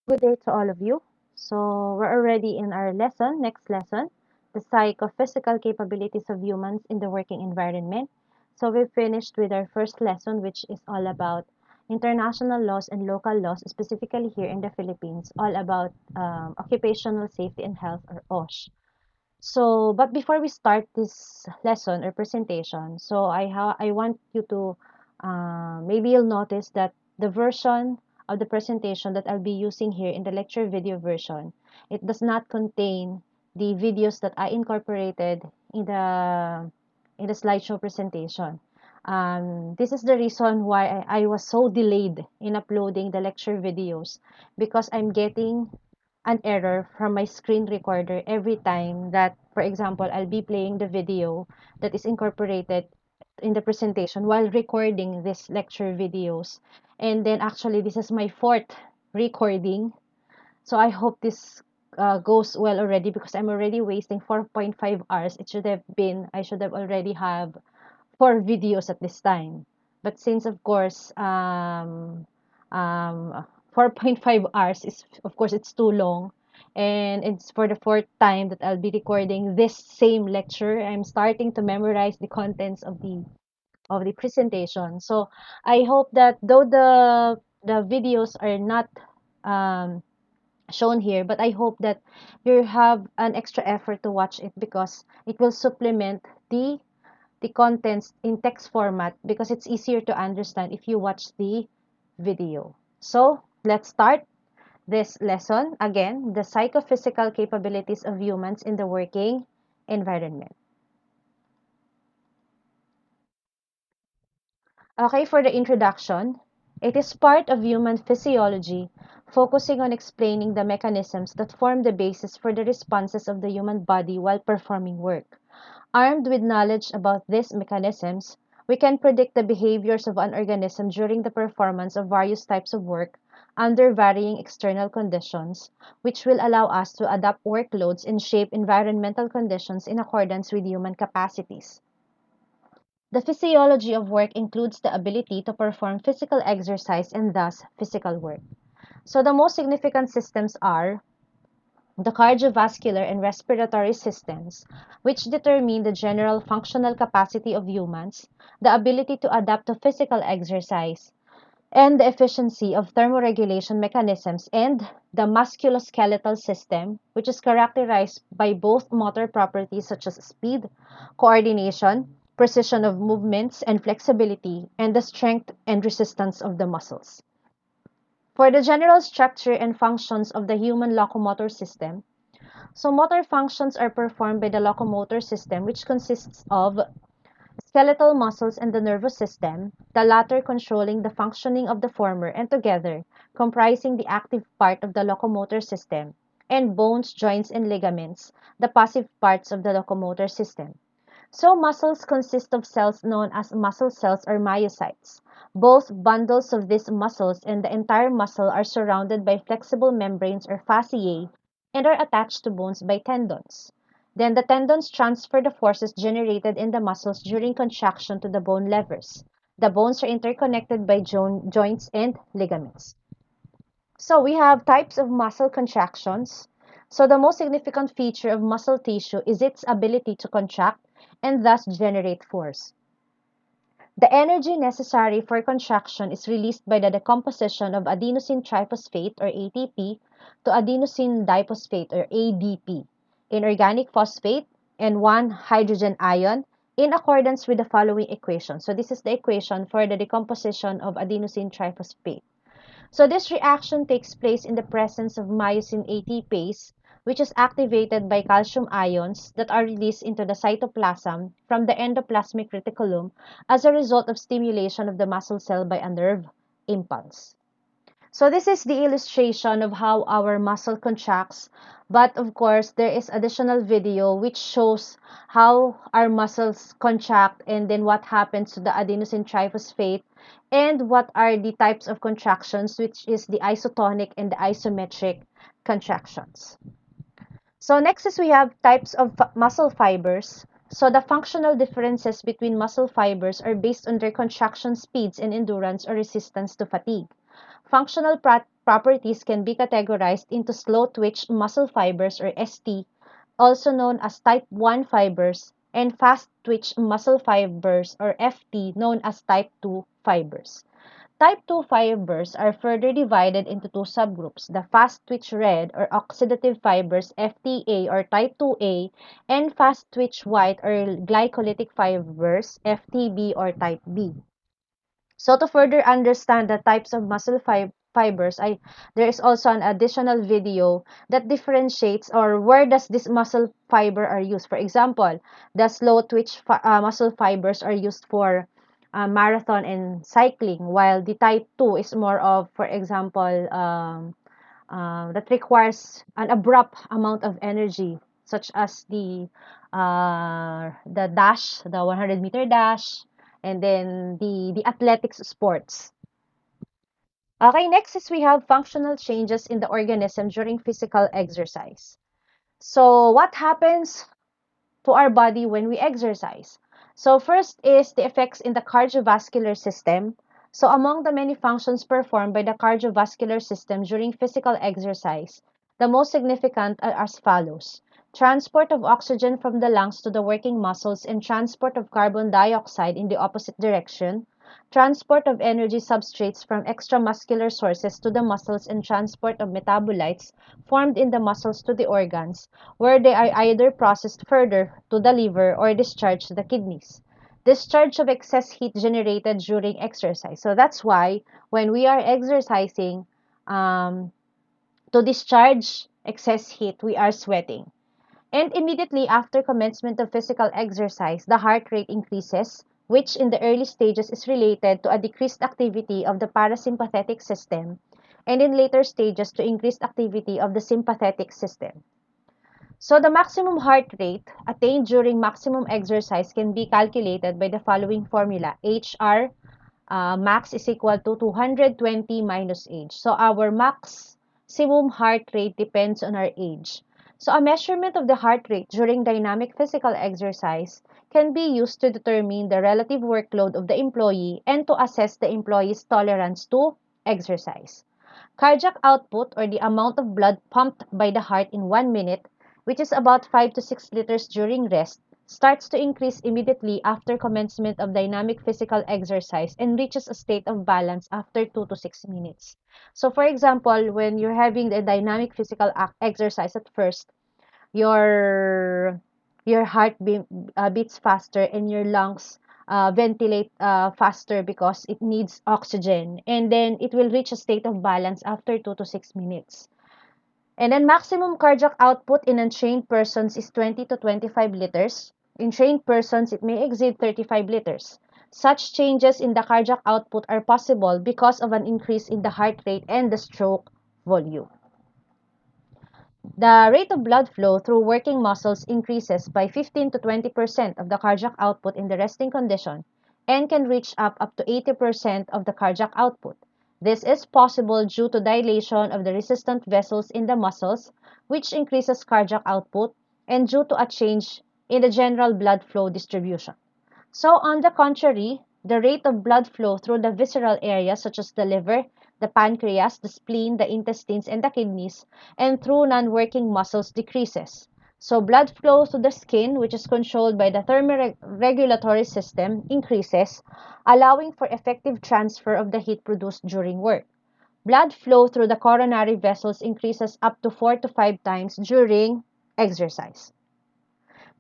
Good day to all of you. So we're already in our next lesson, the psychophysical capabilities of humans in the working environment. So we finished with our first lesson, which is all about international laws and local laws, specifically here in the Philippines, all about occupational safety and health, or OSH. So, but before we start this lesson or presentation, so I want you to maybe you'll notice that the version of the presentation that I'll be using here in the lecture video version, it does not contain the videos that I incorporated in the slideshow presentation. This is the reason why I was so delayed in uploading the lecture videos, because I'm getting an error from my screen recorder every time that, for example, I'll be playing the video that is incorporated in the presentation while recording this lecture videos. And then actually, this is my fourth recording. So I hope this goes well already, because I'm already wasting 4.5 hours. I should have already have 4 videos at this time. But since, of course, 4.5 hours is, of course, it's too long. And it's for the fourth time that I'll be recording this same lecture. I'm starting to memorize the contents of the presentation. So I hope that, though the videos are not um, shown here, but I hope that you have an extra effort to watch it, because it will supplement the contents in text format, because it's easier to understand if you watch the video. So let's start this lesson. Again, the psychophysical capabilities of humans in the working environment. Okay, for the introduction, it is part of human physiology, focusing on explaining the mechanisms that form the basis for the responses of the human body while performing work. Armed with knowledge about these mechanisms, we can predict the behaviors of an organism during the performance of various types of work under varying external conditions, which will allow us to adapt workloads and shape environmental conditions in accordance with human capacities. The physiology of work includes the ability to perform physical exercise and thus physical work. So the most significant systems are the cardiovascular and respiratory systems, which determine the general functional capacity of humans, the ability to adapt to physical exercise, and the efficiency of thermoregulation mechanisms, and the musculoskeletal system, which is characterized by both motor properties such as speed, coordination, precision of movements, and flexibility, and the strength and resistance of the muscles. For the general structure and functions of the human locomotor system, so motor functions are performed by the locomotor system, which consists of skeletal muscles and the nervous system, the latter controlling the functioning of the former, and together comprising the active part of the locomotor system, and bones, joints, and ligaments, the passive parts of the locomotor system. So muscles consist of cells known as muscle cells or myocytes. Both bundles of these muscles and the entire muscle are surrounded by flexible membranes or fasciae and are attached to bones by tendons. Then the tendons transfer the forces generated in the muscles during contraction to the bone levers. The bones are interconnected by joints and ligaments. So we have types of muscle contractions. So the most significant feature of muscle tissue is its ability to contract and thus generate force. The energy necessary for contraction is released by the decomposition of adenosine triphosphate or ATP to adenosine diphosphate or ADP in organic phosphate and one hydrogen ion in accordance with the following equation. So this is the equation for the decomposition of adenosine triphosphate. So this reaction takes place in the presence of myosin ATPase, which is activated by calcium ions that are released into the cytoplasm from the endoplasmic reticulum as a result of stimulation of the muscle cell by a nerve impulse. So this is the illustration of how our muscle contracts, but of course there is additional video which shows how our muscles contract and then what happens to the adenosine triphosphate and what are the types of contractions, which is the isotonic and the isometric contractions. So next is we have types of muscle fibers. So the functional differences between muscle fibers are based on their contraction speeds and endurance or resistance to fatigue. Functional properties can be categorized into slow twitch muscle fibers or ST, also known as type 1 fibers, and fast twitch muscle fibers or FT, known as type 2 fibers. Type 2 fibers are further divided into two subgroups, the fast twitch red or oxidative fibers FTA or type 2A, and fast twitch white or glycolytic fibers FTB or type B. So to further understand the types of muscle fibers, there is also an additional video that differentiates or where does this muscle fiber are used. For example, the slow twitch muscle fibers are used for marathon and cycling, while the type 2 is more of, for example, that requires an abrupt amount of energy, such as the dash, the 100-meter dash, and then the athletics sports. Okay, next is we have functional changes in the organism during physical exercise. So what happens to our body when we exercise? So first is the effects in the cardiovascular system. So among the many functions performed by the cardiovascular system during physical exercise, the most significant are as follows: transport of oxygen from the lungs to the working muscles and transport of carbon dioxide in the opposite direction, transport of energy substrates from extramuscular sources to the muscles, and transport of metabolites formed in the muscles to the organs, where they are either processed further to the liver or discharged to the kidneys. Discharge of excess heat generated during exercise. So that's why when we are exercising, um, to discharge excess heat, we are sweating. And immediately after commencement of physical exercise, the heart rate increases, which in the early stages is related to a decreased activity of the parasympathetic system, and in later stages to increased activity of the sympathetic system. So the maximum heart rate attained during maximum exercise can be calculated by the following formula: HR max is equal to 220 minus age. So our maximum heart rate depends on our age. So a measurement of the heart rate during dynamic physical exercise can be used to determine the relative workload of the employee and to assess the employee's tolerance to exercise. Cardiac output, or the amount of blood pumped by the heart in 1 minute, which is about 5 to 6 liters during rest, starts to increase immediately after commencement of dynamic physical exercise and reaches a state of balance after 2 to 6 minutes. So for example, when you're having the dynamic physical exercise at first, your your heart beats faster and your lungs ventilate faster because it needs oxygen, and then it will reach a state of balance after 2 to 6 minutes. And then maximum cardiac output in untrained persons is 20 to 25 liters. In trained persons, it may exceed 35 liters. Such changes in the cardiac output are possible because of an increase in the heart rate and the stroke volume. The rate of blood flow through working muscles increases by 15 to 20% of the cardiac output in the resting condition and can reach up to 80% of the cardiac output. This is possible due to dilation of the resistant vessels in the muscles, which increases cardiac output, and due to a change in the general blood flow distribution. So, on the contrary, the rate of blood flow through the visceral areas such as the liver, the pancreas, the spleen, the intestines, and the kidneys, and through non-working muscles decreases. So, blood flow to the skin, which is controlled by the thermoregulatory system, increases, allowing for effective transfer of the heat produced during work. Blood flow through the coronary vessels increases up to 4 to 5 times during exercise.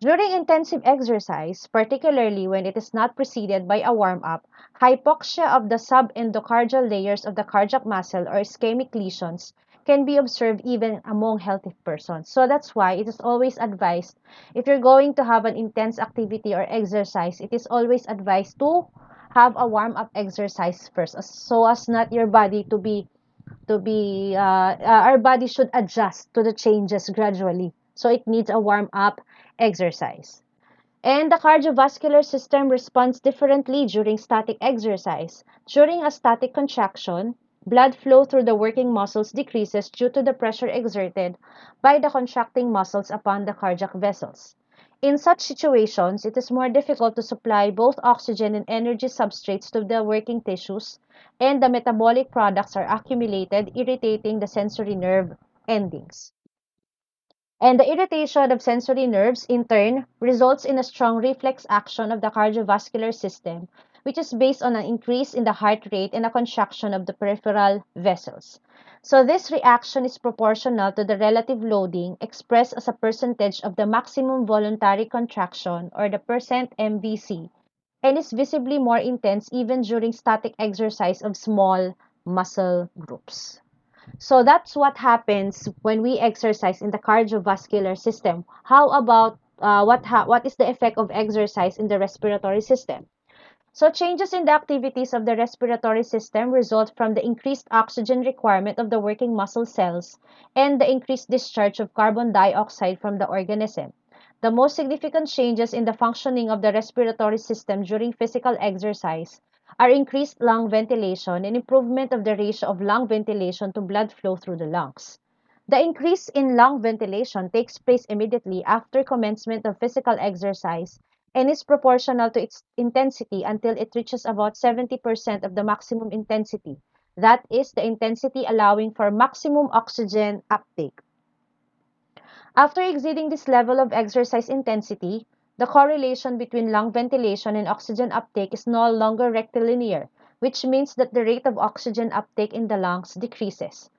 During intensive exercise, particularly when it is not preceded by a warm-up, hypoxia of the subendocardial layers of the cardiac muscle or ischemic lesions can be observed even among healthy persons. So that's why it is always advised, if you're going to have an intense activity or exercise, it is always advised to have a warm-up exercise first, so as not your body our body should adjust to the changes gradually. So it needs a warm-up exercise. And the cardiovascular system responds differently during static exercise. During a static contraction, blood flow through the working muscles decreases due to the pressure exerted by the contracting muscles upon the cardiac vessels. In such situations, it is more difficult to supply both oxygen and energy substrates to the working tissues, and the metabolic products are accumulated, irritating the sensory nerve endings. And the irritation of sensory nerves, in turn, results in a strong reflex action of the cardiovascular system, which is based on an increase in the heart rate and a contraction of the peripheral vessels. So, this reaction is proportional to the relative loading expressed as a percentage of the maximum voluntary contraction, or the percent MVC, and is visibly more intense even during static exercise of small muscle groups. So that's what happens when we exercise in the cardiovascular system. How about what is the effect of exercise in the respiratory system? So changes in the activities of the respiratory system result from the increased oxygen requirement of the working muscle cells and the increased discharge of carbon dioxide from the organism. The most significant changes in the functioning of the respiratory system during physical exercise are increased lung ventilation and improvement of the ratio of lung ventilation to blood flow through the lungs. The increase in lung ventilation takes place immediately after commencement of physical exercise and is proportional to its intensity until it reaches about 70% of the maximum intensity. That is the intensity allowing for maximum oxygen uptake. After exceeding this level of exercise intensity, the correlation between lung ventilation and oxygen uptake is no longer rectilinear, which means that the rate of oxygen uptake in the lungs decreases.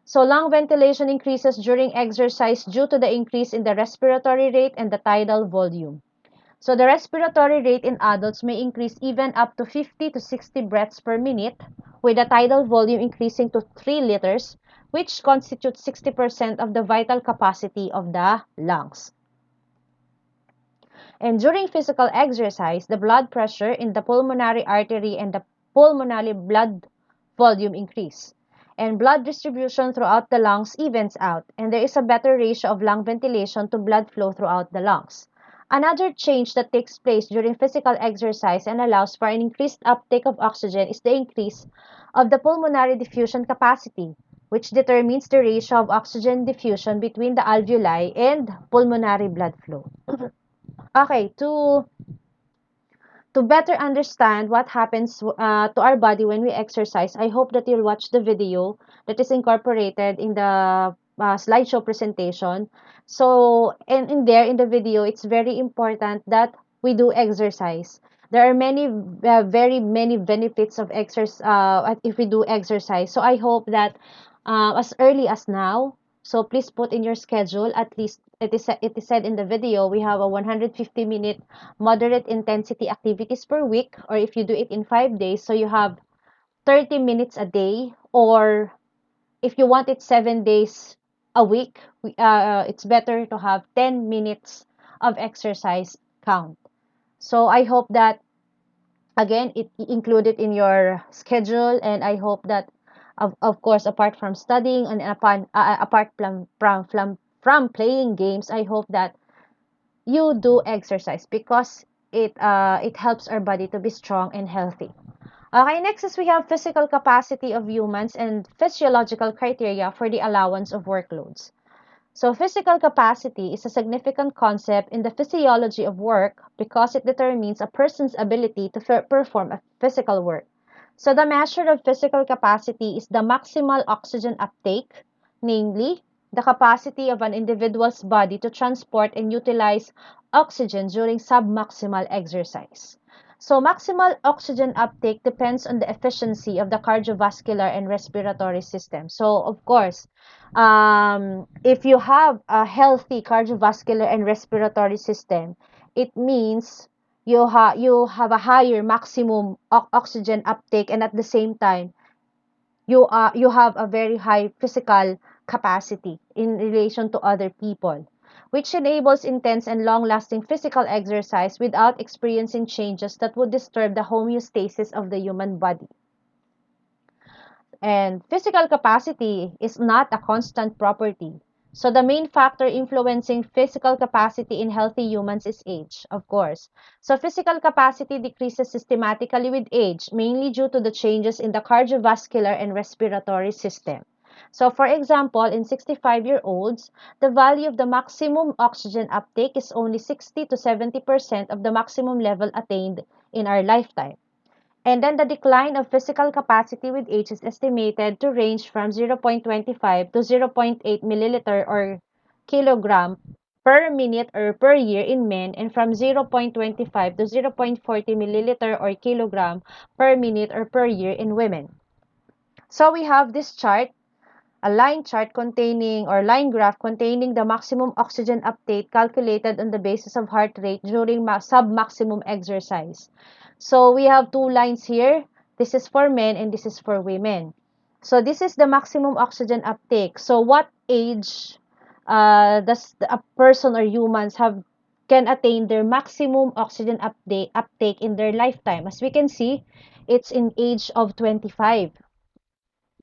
So lung ventilation increases during exercise due to the increase in the respiratory rate and the tidal volume. So the respiratory rate in adults may increase even up to 50 to 60 breaths per minute, with the tidal volume increasing to 3 liters, which constitutes 60% of the vital capacity of the lungs. And during physical exercise, the blood pressure in the pulmonary artery and the pulmonary blood volume increase. And blood distribution throughout the lungs evens out, and there is a better ratio of lung ventilation to blood flow throughout the lungs. Another change that takes place during physical exercise and allows for an increased uptake of oxygen is the increase of the pulmonary diffusion capacity, which determines the ratio of oxygen diffusion between the alveoli and pulmonary blood flow. Okay, to better understand what happens to our body when we exercise, I hope that you'll watch the video that is incorporated in the slideshow presentation. So, and in there, in the video, it's very important that we do exercise. There are very many benefits of exercise if we do exercise. So, I hope that as early as now, so please put in your schedule, at least it is said in the video, we have a 150-minute moderate intensity activities per week, or if you do it in 5 days, so you have 30 minutes a day, or if you want it 7 days a week, it's better to have 10 minutes of exercise count. So I hope that, again, it included in your schedule, and I hope that, of course, apart from studying and apart from playing games, I hope that you do exercise because it helps our body to be strong and healthy. Okay, next is we have physical capacity of humans and physiological criteria for the allowance of workloads. So physical capacity is a significant concept in the physiology of work because it determines a person's ability to perform a physical work. So the measure of physical capacity is the maximal oxygen uptake, namely the capacity of an individual's body to transport and utilize oxygen during submaximal exercise. So maximal oxygen uptake depends on the efficiency of the cardiovascular and respiratory system. So of course, if you have a healthy cardiovascular and respiratory system, it means you have a higher maximum oxygen uptake, and at the same time you have a very high physical capacity in relation to other people, which enables intense and long-lasting physical exercise without experiencing changes that would disturb the homeostasis of the human body. And physical capacity is not a constant property. So the main factor influencing physical capacity in healthy humans is age, of course. So physical capacity decreases systematically with age, mainly due to the changes in the cardiovascular and respiratory system. So for example, in 65-year-olds, the value of the maximum oxygen uptake is only 60 to 70% of the maximum level attained in our lifetime. And then the decline of physical capacity with age is estimated to range from 0.25 to zero point 0.8 milliliter or kilogram per minute or per year in men, and from 0.25 to 0.40 milliliter or kilogram per minute or per year in women. So we have this chart, a line chart containing or line graph containing the maximum oxygen uptake calculated on the basis of heart rate during sub-maximum exercise. So we have two lines here. This is for men and this is for women. So this is the maximum oxygen uptake. So what age does a person or humans have can attain their maximum oxygen uptake in their lifetime? As we can see, it's in age of 25.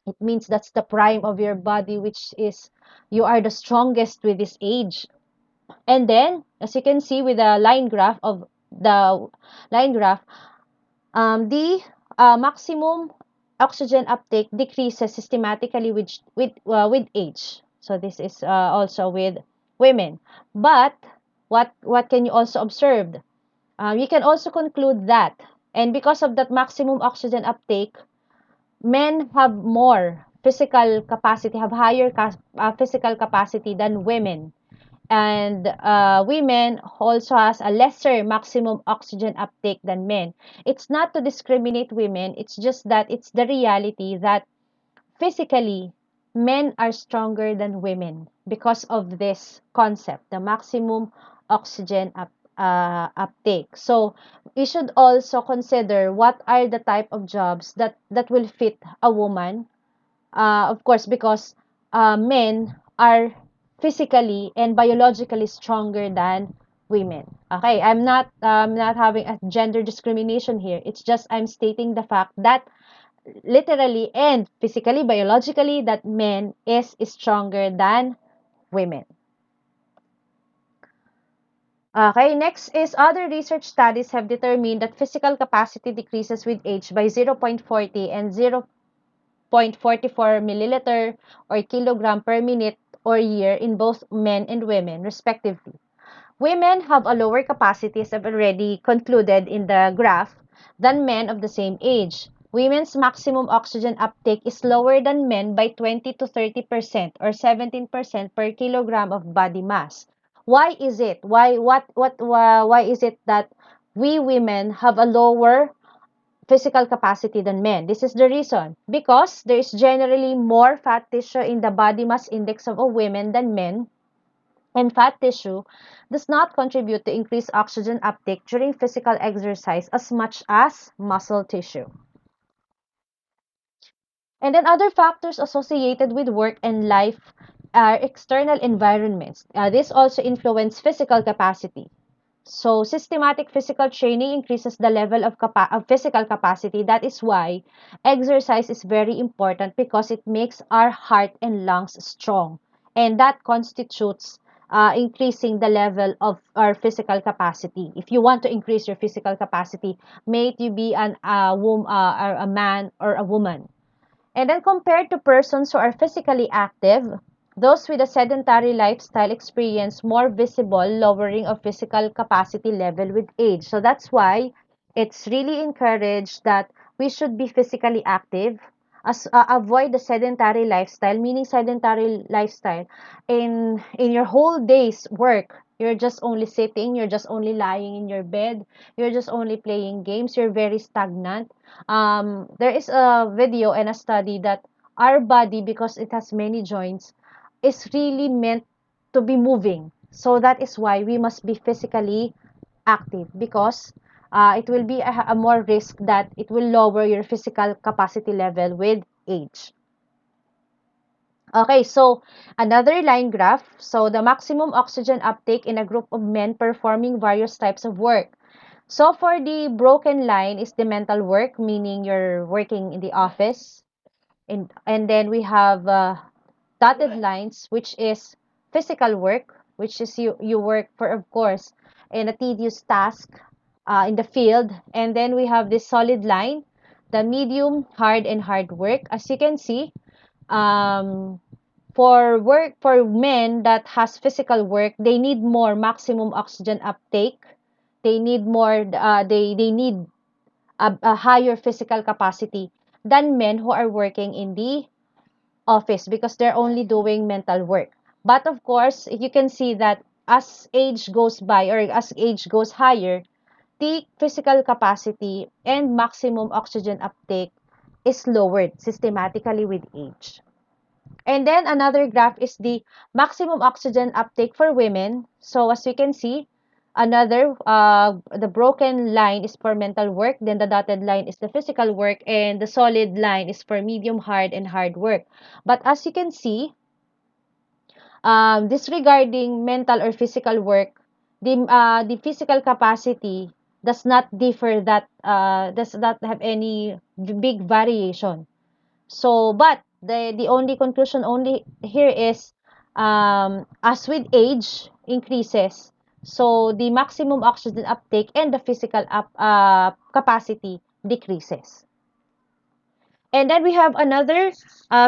It means that's the prime of your body, which is you are the strongest with this age. And then, as you can see with the line graph, the maximum oxygen uptake decreases systematically with age. So this is also with women. But what can you also observe? You can also conclude that, and because of that maximum oxygen uptake, men have more physical capacity, have higher physical capacity than women. And women also has a lesser maximum oxygen uptake than men. It's not to discriminate women, it's just that it's the reality that physically men are stronger than women because of this concept, the maximum oxygen uptake. So we should also consider what are the type of jobs that will fit a woman, of course, because men are physically and biologically stronger than women. Okay, I'm not having a gender discrimination here. It's just I'm stating the fact that literally and physically, biologically, that men is stronger than women. Okay, next is other research studies have determined that physical capacity decreases with age by 0.40 and 0.44 milliliter or kilogram per minute or year in both men and women, respectively. Women have a lower capacity, as I've already concluded in the graph, than men of the same age. Women's maximum oxygen uptake is lower than men by 20 to 30% or 17% per kilogram of body mass. Why is it? Why is it that we women have a lower physical capacity than men? This is the reason. Because there is generally more fat tissue in the body mass index of a women than men, and fat tissue does not contribute to increased oxygen uptake during physical exercise as much as muscle tissue. And then other factors associated with work and life are external environments. This also influence physical capacity. So systematic physical training increases the level of physical capacity. That is why exercise is very important, because it makes our heart and lungs strong. And that constitutes increasing the level of our physical capacity. If you want to increase your physical capacity, may it you be a man or a woman. And then compared to persons who are physically active, those with a sedentary lifestyle experience more visible lowering of physical capacity level with age. So that's why it's really encouraged that we should be physically active, avoid the sedentary lifestyle, meaning sedentary lifestyle in your whole day's work. You're just only sitting, you're just only lying in your bed, you're just only playing games, you're very stagnant. There is a video and a study that our body, because it has many joints, is really meant to be moving. So that is why we must be physically active, because it will be a more risk that it will lower your physical capacity level with age. Okay, so another line graph. So the maximum oxygen uptake in a group of men performing various types of work. So for the broken line is the mental work, meaning you're working in the office. And then we have dotted lines, which is physical work, which is you work for, of course, in a tedious task in the field. And then we have this solid line, the medium, hard, and hard work. As you can see, um, for work for men that has physical work, they need more maximum oxygen uptake. They need more. They need a higher physical capacity than men who are working in the office because they're only doing mental work. But of course, you can see that as age goes by or as age goes higher, the physical capacity and maximum oxygen uptake is lowered systematically with age. And then another graph is the maximum oxygen uptake for women. So as you can see, the broken line is for mental work, then the dotted line is the physical work, and the solid line is for medium hard and hard work. But as you can see, disregarding mental or physical work, the physical capacity does not have any big variation. So, but the only conclusion only here is as with age increases, so the maximum oxygen uptake and the physical capacity decreases. And then we have another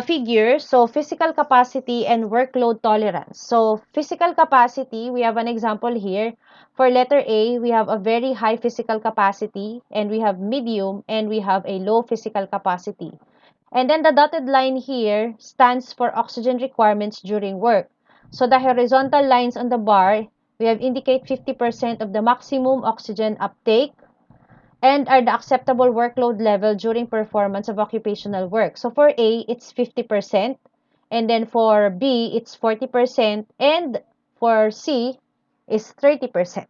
figure, so physical capacity and workload tolerance. So physical capacity, we have an example here. For letter A, we have a very high physical capacity, and we have medium, and we have a low physical capacity. And then the dotted line here stands for oxygen requirements during work. So the horizontal lines on the bar, we have indicate 50% of the maximum oxygen uptake and are the acceptable workload level during performance of occupational work. So for A, it's 50%, and then for B, it's 40%, and for C is 30%.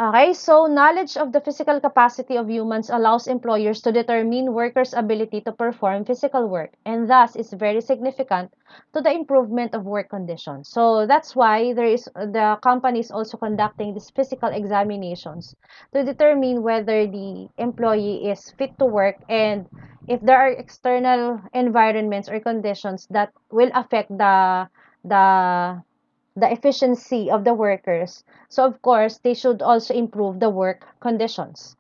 Okay, so knowledge of the physical capacity of humans allows employers to determine workers' ability to perform physical work, and thus is very significant to the improvement of work conditions. So that's why the company is also conducting these physical examinations to determine whether the employee is fit to work and if there are external environments or conditions that will affect the the efficiency of the workers. So of course, they should also improve the work conditions.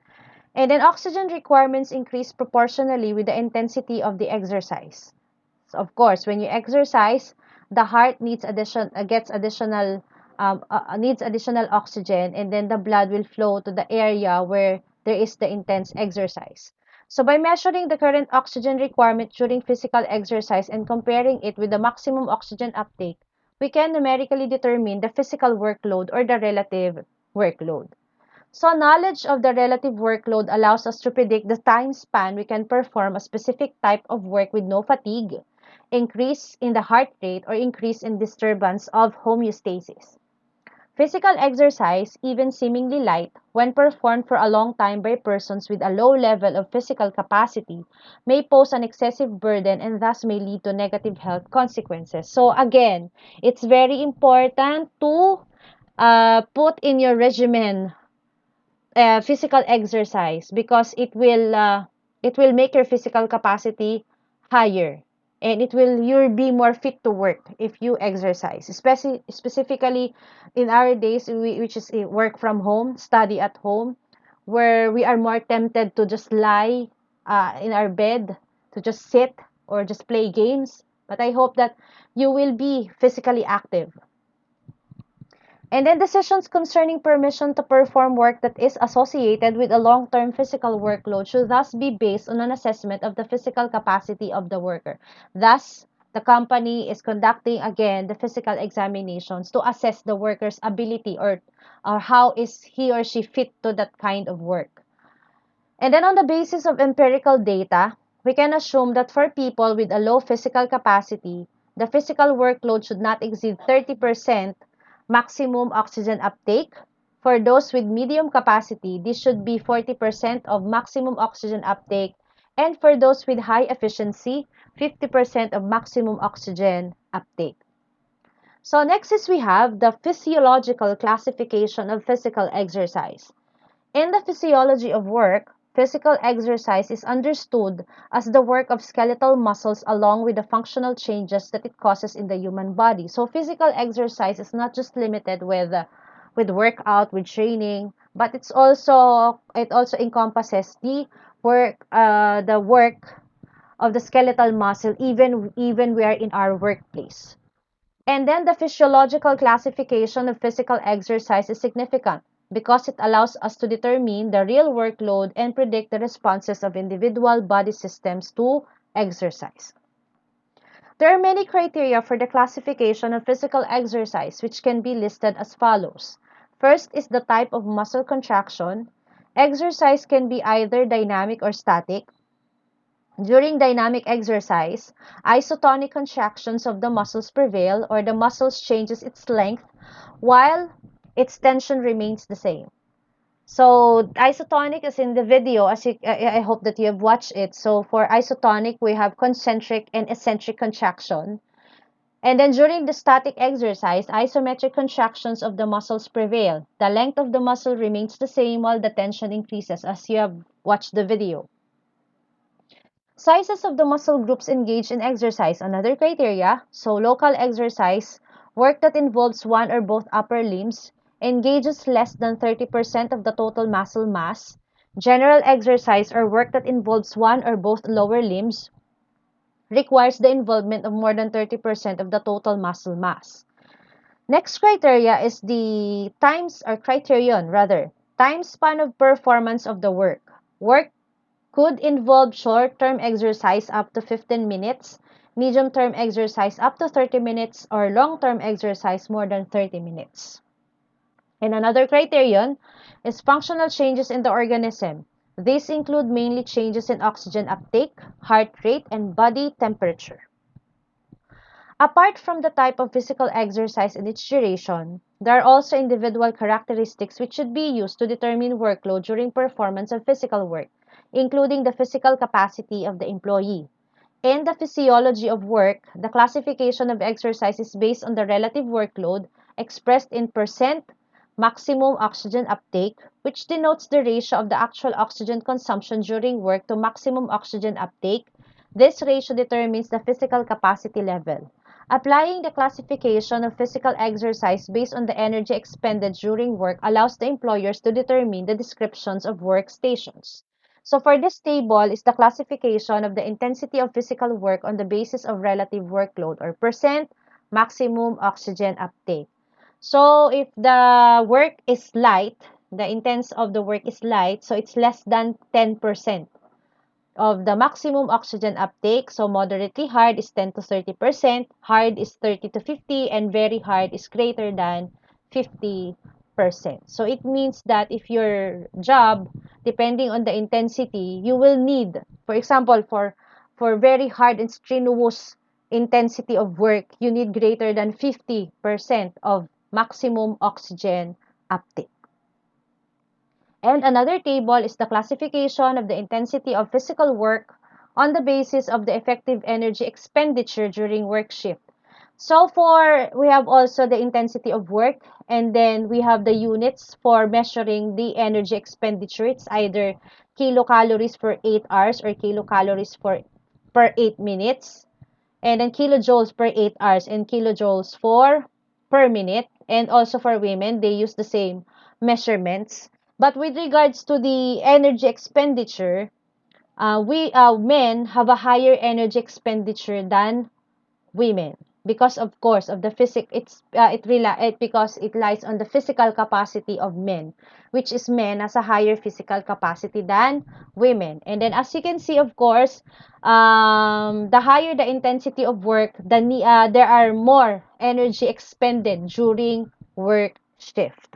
And then oxygen requirements increase proportionally with the intensity of the exercise. So of course, when you exercise, the heart needs additional oxygen, and then the blood will flow to the area where there is the intense exercise. So by measuring the current oxygen requirement during physical exercise and comparing it with the maximum oxygen uptake, we can numerically determine the physical workload or the relative workload. So knowledge of the relative workload allows us to predict the time span we can perform a specific type of work with no fatigue, increase in the heart rate, or increase in disturbance of homeostasis. Physical exercise, even seemingly light, when performed for a long time by persons with a low level of physical capacity, may pose an excessive burden and thus may lead to negative health consequences. So again, it's very important to put in your regimen physical exercise because it will make your physical capacity higher, and it will you'll be more fit to work if you exercise, especially specifically in our days, which is work from home, study at home, where we are more tempted to just lie in our bed, to just sit or just play games. But I hope that you will be physically active. And then decisions concerning permission to perform work that is associated with a long-term physical workload should thus be based on an assessment of the physical capacity of the worker. Thus, the company is conducting again the physical examinations to assess the worker's ability or how is he or she fit to that kind of work. And then on the basis of empirical data, we can assume that for people with a low physical capacity, the physical workload should not exceed 30% maximum oxygen uptake. For those with medium capacity, this should be 40% of maximum oxygen uptake. And for those with high efficiency, 50% of maximum oxygen uptake. So next is we have the physiological classification of physical exercise. In the physiology of work, physical exercise is understood as the work of skeletal muscles along with the functional changes that it causes in the human body. So physical exercise is not just limited with workout, with training, but it also encompasses the work of the skeletal muscle even we are in our workplace. And then the physiological classification of physical exercise is significant because it allows us to determine the real workload and predict the responses of individual body systems to exercise. There are many criteria for the classification of physical exercise, which can be listed as follows. First is the type of muscle contraction. Exercise can be either dynamic or static. During dynamic exercise, isotonic contractions of the muscles prevail, or the muscles changes its length while its tension remains the same. So isotonic is in the video, as I hope that you have watched it. So for isotonic, we have concentric and eccentric contraction. And then during the static exercise, isometric contractions of the muscles prevail. The length of the muscle remains the same while the tension increases, as you have watched the video. Sizes of the muscle groups engaged in exercise, another criteria. So local exercise, work that involves one or both upper limbs, engages less than 30% of the total muscle mass. General exercise or work that involves one or both lower limbs requires the involvement of more than 30% of the total muscle mass. Next criteria is the times or criterion rather, time span of performance of the work. Work could involve short-term exercise up to 15 minutes, medium-term exercise up to 30 minutes, or long-term exercise more than 30 minutes. And another criterion is functional changes in the organism. These include mainly changes in oxygen uptake, heart rate, and body temperature. Apart from the type of physical exercise and its duration, there are also individual characteristics which should be used to determine workload during performance of physical work, including the physical capacity of the employee. In the physiology of work, the classification of exercise is based on the relative workload expressed in percent maximum oxygen uptake, which denotes the ratio of the actual oxygen consumption during work to maximum oxygen uptake. This ratio determines the physical capacity level. Applying the classification of physical exercise based on the energy expended during work allows the employers to determine the descriptions of workstations. So for this table is the classification of the intensity of physical work on the basis of relative workload or percent maximum oxygen uptake. So if the work is light, the intense of the work is light, so it's less than 10% of the maximum oxygen uptake. So moderately hard is 10 to 30%, hard is 30 to 50, and very hard is greater than 50%. So it means that if your job, depending on the intensity, you will need, for example, for very hard and strenuous intensity of work, you need greater than 50% of maximum oxygen uptake. And another table is the classification of the intensity of physical work on the basis of the effective energy expenditure during work shift. So we have also the intensity of work, and then we have the units for measuring the energy expenditure. It's either kilocalories per 8 hours or kilocalories per 8 minutes, and then kilojoules per 8 hours and kilojoules for per minute. And also for women, they use the same measurements. But with regards to the energy expenditure, we men have a higher energy expenditure than women because of course of the because it lies on the physical capacity of men, which is men has a higher physical capacity than women. And then as you can see, of course, the higher the intensity of work, there are more energy expended during work shift.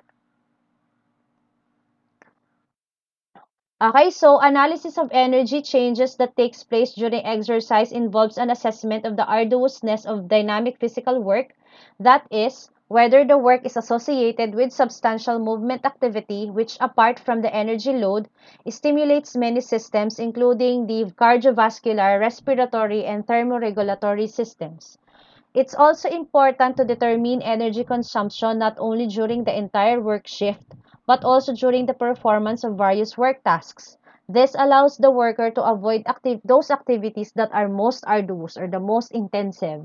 Okay, so analysis of energy changes that takes place during exercise involves an assessment of the arduousness of dynamic physical work, that is, whether the work is associated with substantial movement activity, which apart from the energy load, stimulates many systems including the cardiovascular, respiratory, and thermoregulatory systems. It's also important to determine energy consumption not only during the entire work shift, but also during the performance of various work tasks. This allows the worker to avoid those activities that are most arduous or the most intensive.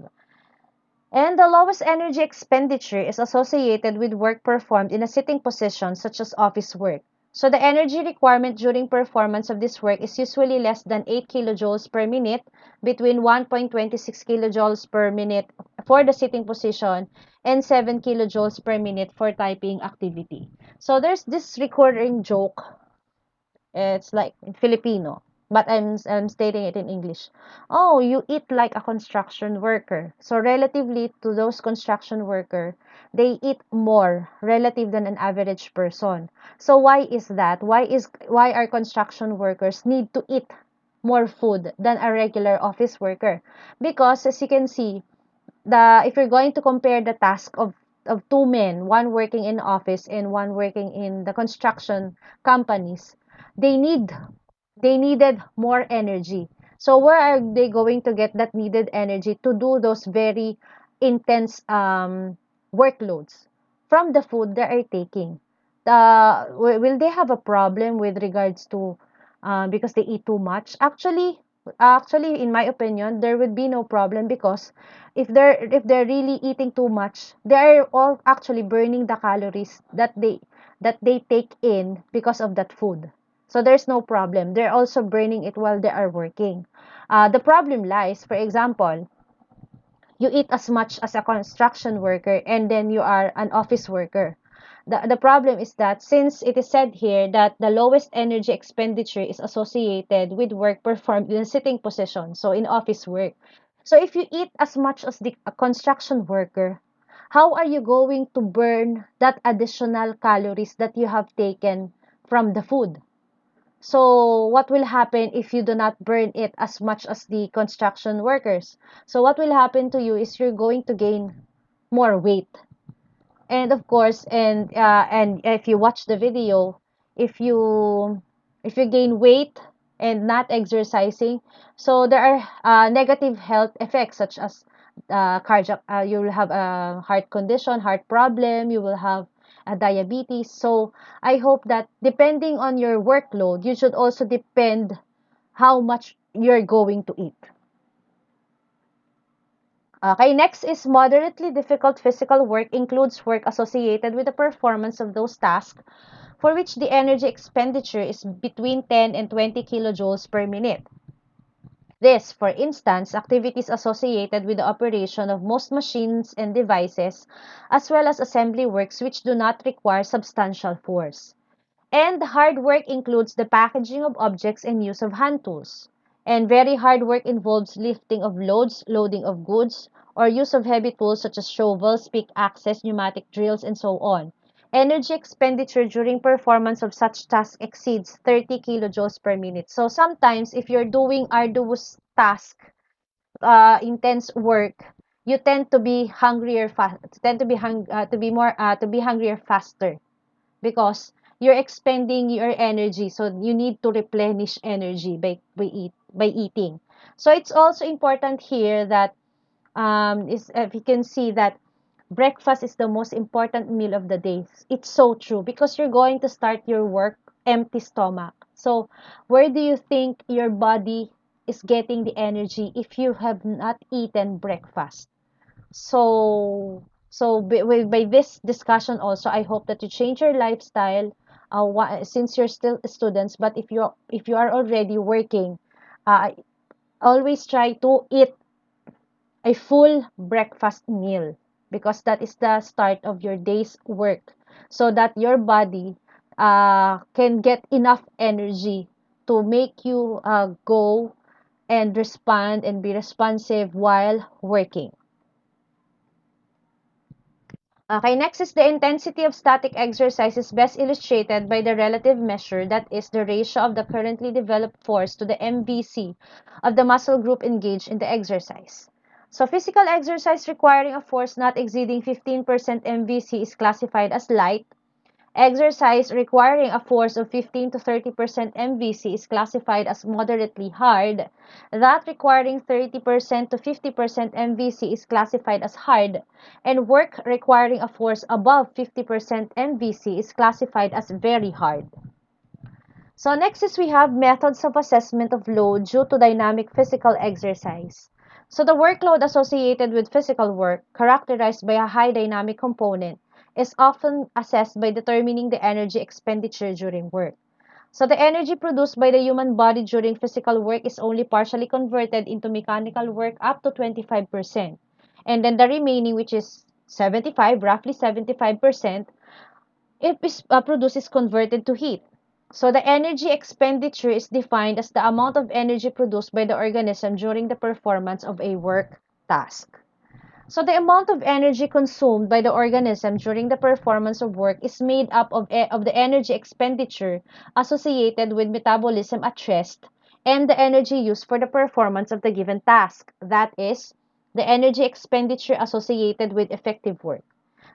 And the lowest energy expenditure is associated with work performed in a sitting position such as office work. So the energy requirement during performance of this work is usually less than 8 kilojoules per minute, between 1.26 kilojoules per minute for the sitting position and 7 kilojoules per minute for typing activity. So there's this recurring joke. It's like in Filipino, but I'm stating it in English. Oh, you eat like a construction worker. So relatively to those construction worker, they eat more relative than an average person. So why is that? Why are construction workers need to eat more food than a regular office worker? Because as you can see, the if you're going to compare the task of two men, one working in office and one working in the construction companies, they need they needed more energy. So where are they going to get that needed energy to do those very intense workloads? From the food they are taking. Will they have a problem with regards to because they eat too much? Actually, in my opinion, there would be no problem because if they're really eating too much, they're all actually burning the calories that they take in because of that food. So there's no problem. They're also burning it while they are working. The problem lies, for example, you eat as much as a construction worker and then you are an office worker. The problem is that since it is said here that the lowest energy expenditure is associated with work performed in a sitting position, so in office work. So if you eat as much as the a construction worker, how are you going to burn that additional calories that you have taken from the food? So what will happen if you do not burn it as much as the construction workers? So what will happen to you is you're going to gain more weight. And of course, and if you watch the video, if you if you gain weight and not exercising, so there are negative health effects such as cardiac. You will have a heart condition, heart problem. You will have diabetes. So I hope that depending on your workload, you should also depend how much you're going to eat. Okay, next is moderately difficult physical work includes work associated with the performance of those tasks for which the energy expenditure is between 10 and 20 kilojoules per minute. This, for instance, activities associated with the operation of most machines and devices, as well as assembly works which do not require substantial force. And hard work includes the packaging of objects and use of hand tools. And very hard work involves lifting of loads, loading of goods, or use of heavy tools such as shovels, pickaxes, pneumatic drills, and so on. Energy expenditure during performance of such tasks exceeds 30 kilojoules per minute. So sometimes if you're doing arduous task, intense work, you tend to be hungrier fast, tend to be more to be hungrier faster because you're expending your energy, so you need to replenish energy by eating. So it's also important here that is if you can see that breakfast is the most important meal of the day. It's so true because you're going to start your work empty stomach. So where do you think your body is getting the energy if you have not eaten breakfast? So by this discussion also, I hope that you change your lifestyle. Since you're still students, but if you are already working, uh, always try to eat a full breakfast meal because that is the start of your day's work, so that your body can get enough energy to make you go and respond and be responsive while working. Okay, next is the intensity of static exercise is best illustrated by the relative measure, that is the ratio of the currently developed force to the MVC of the muscle group engaged in the exercise. So physical exercise requiring a force not exceeding 15% MVC is classified as light. Exercise requiring a force of 15 to 30% MVC is classified as moderately hard. That requiring 30% to 50% MVC is classified as hard. And work requiring a force above 50% MVC is classified as very hard. So next is we have methods of assessment of load due to dynamic physical exercise. So the workload associated with physical work, characterized by a high dynamic component, is often assessed by determining the energy expenditure during work. So the energy produced by the human body during physical work is only partially converted into mechanical work up to 25%. And then the remaining, which is 75, roughly 75%, if is produced is converted to heat. So the energy expenditure is defined as the amount of energy produced by the organism during the performance of a work task. So the amount of energy consumed by the organism during the performance of work is made up of the energy expenditure associated with metabolism at rest and the energy used for the performance of the given task. That is, the energy expenditure associated with effective work.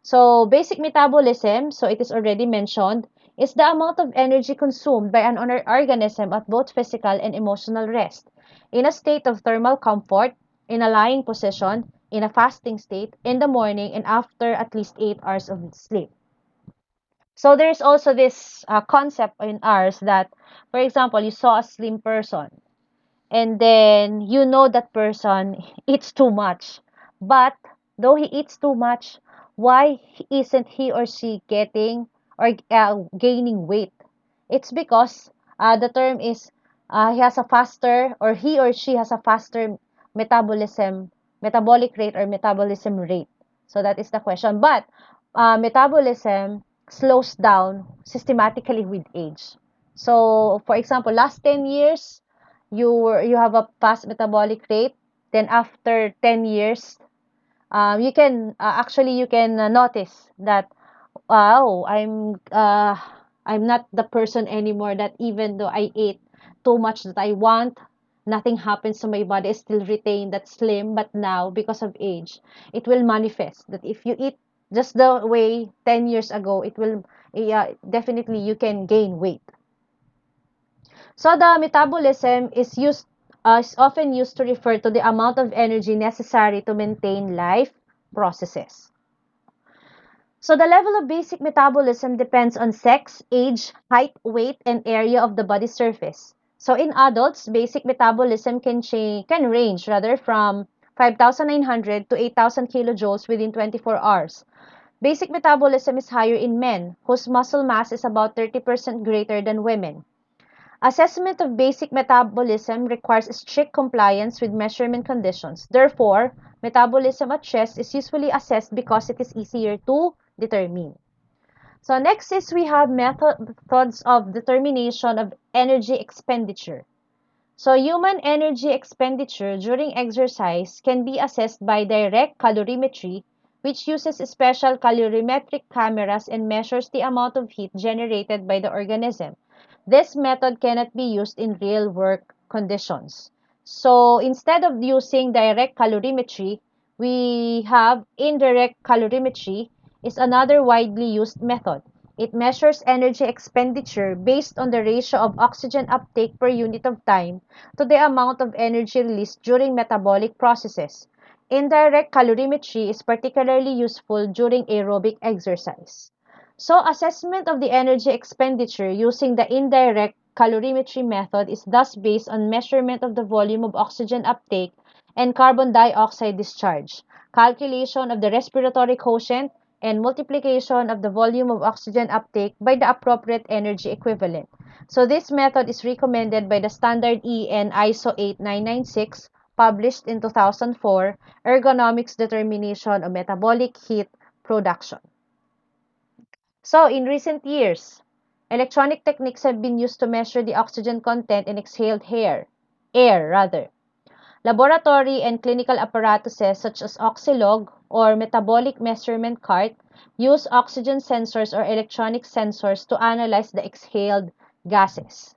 So basic metabolism, so it is already mentioned, is the amount of energy consumed by an organism at both physical and emotional rest, in a state of thermal comfort, in a lying position, in a fasting state, in the morning, and after at least 8 hours of sleep. So there's also this concept in ours that, for example, you saw a slim person and then you know that person eats too much. But though he eats too much, why isn't he or she getting or gaining weight? It's because the term is he has a faster or he or she has a faster metabolism, metabolic rate or metabolism rate. So that is the question. But metabolism slows down systematically with age. So, for example, last 10 years, you have a fast metabolic rate. Then after 10 years, you can actually you can notice that wow, I'm not the person anymore that even though I ate too much that I want, nothing happens to my body. I still retain that slim, but now because of age, it will manifest that if you eat just the way 10 years ago, it will yeah, definitely you can gain weight. So the metabolism is often used to refer to the amount of energy necessary to maintain life processes. So the level of basic metabolism depends on sex, age, height, weight, and area of the body surface. So in adults, basic metabolism can range rather from 5,900 to 8,000 kilojoules within 24 hours. Basic metabolism is higher in men, whose muscle mass is about 30% greater than women. Assessment of basic metabolism requires strict compliance with measurement conditions. Therefore, metabolism at rest is usually assessed because it is easier to determine. So next is we have methods of determination of energy expenditure. So human energy expenditure during exercise can be assessed by direct calorimetry, which uses special calorimetric cameras and measures the amount of heat generated by the organism. This method cannot be used in real work conditions. So instead of using direct calorimetry, we have indirect calorimetry is another widely used method. It measures energy expenditure based on the ratio of oxygen uptake per unit of time to the amount of energy released during metabolic processes. Indirect calorimetry is particularly useful during aerobic exercise. So, assessment of the energy expenditure using the indirect calorimetry method is thus based on measurement of the volume of oxygen uptake and carbon dioxide discharge, calculation of the respiratory quotient, and multiplication of the volume of oxygen uptake by the appropriate energy equivalent. So this method is recommended by the standard EN ISO 8996 published in 2004, Ergonomics Determination of Metabolic Heat Production. So in recent years, electronic techniques have been used to measure the oxygen content in exhaled air rather. Laboratory and clinical apparatuses such as Oxylog or Metabolic Measurement Cart use oxygen sensors or electronic sensors to analyze the exhaled gases.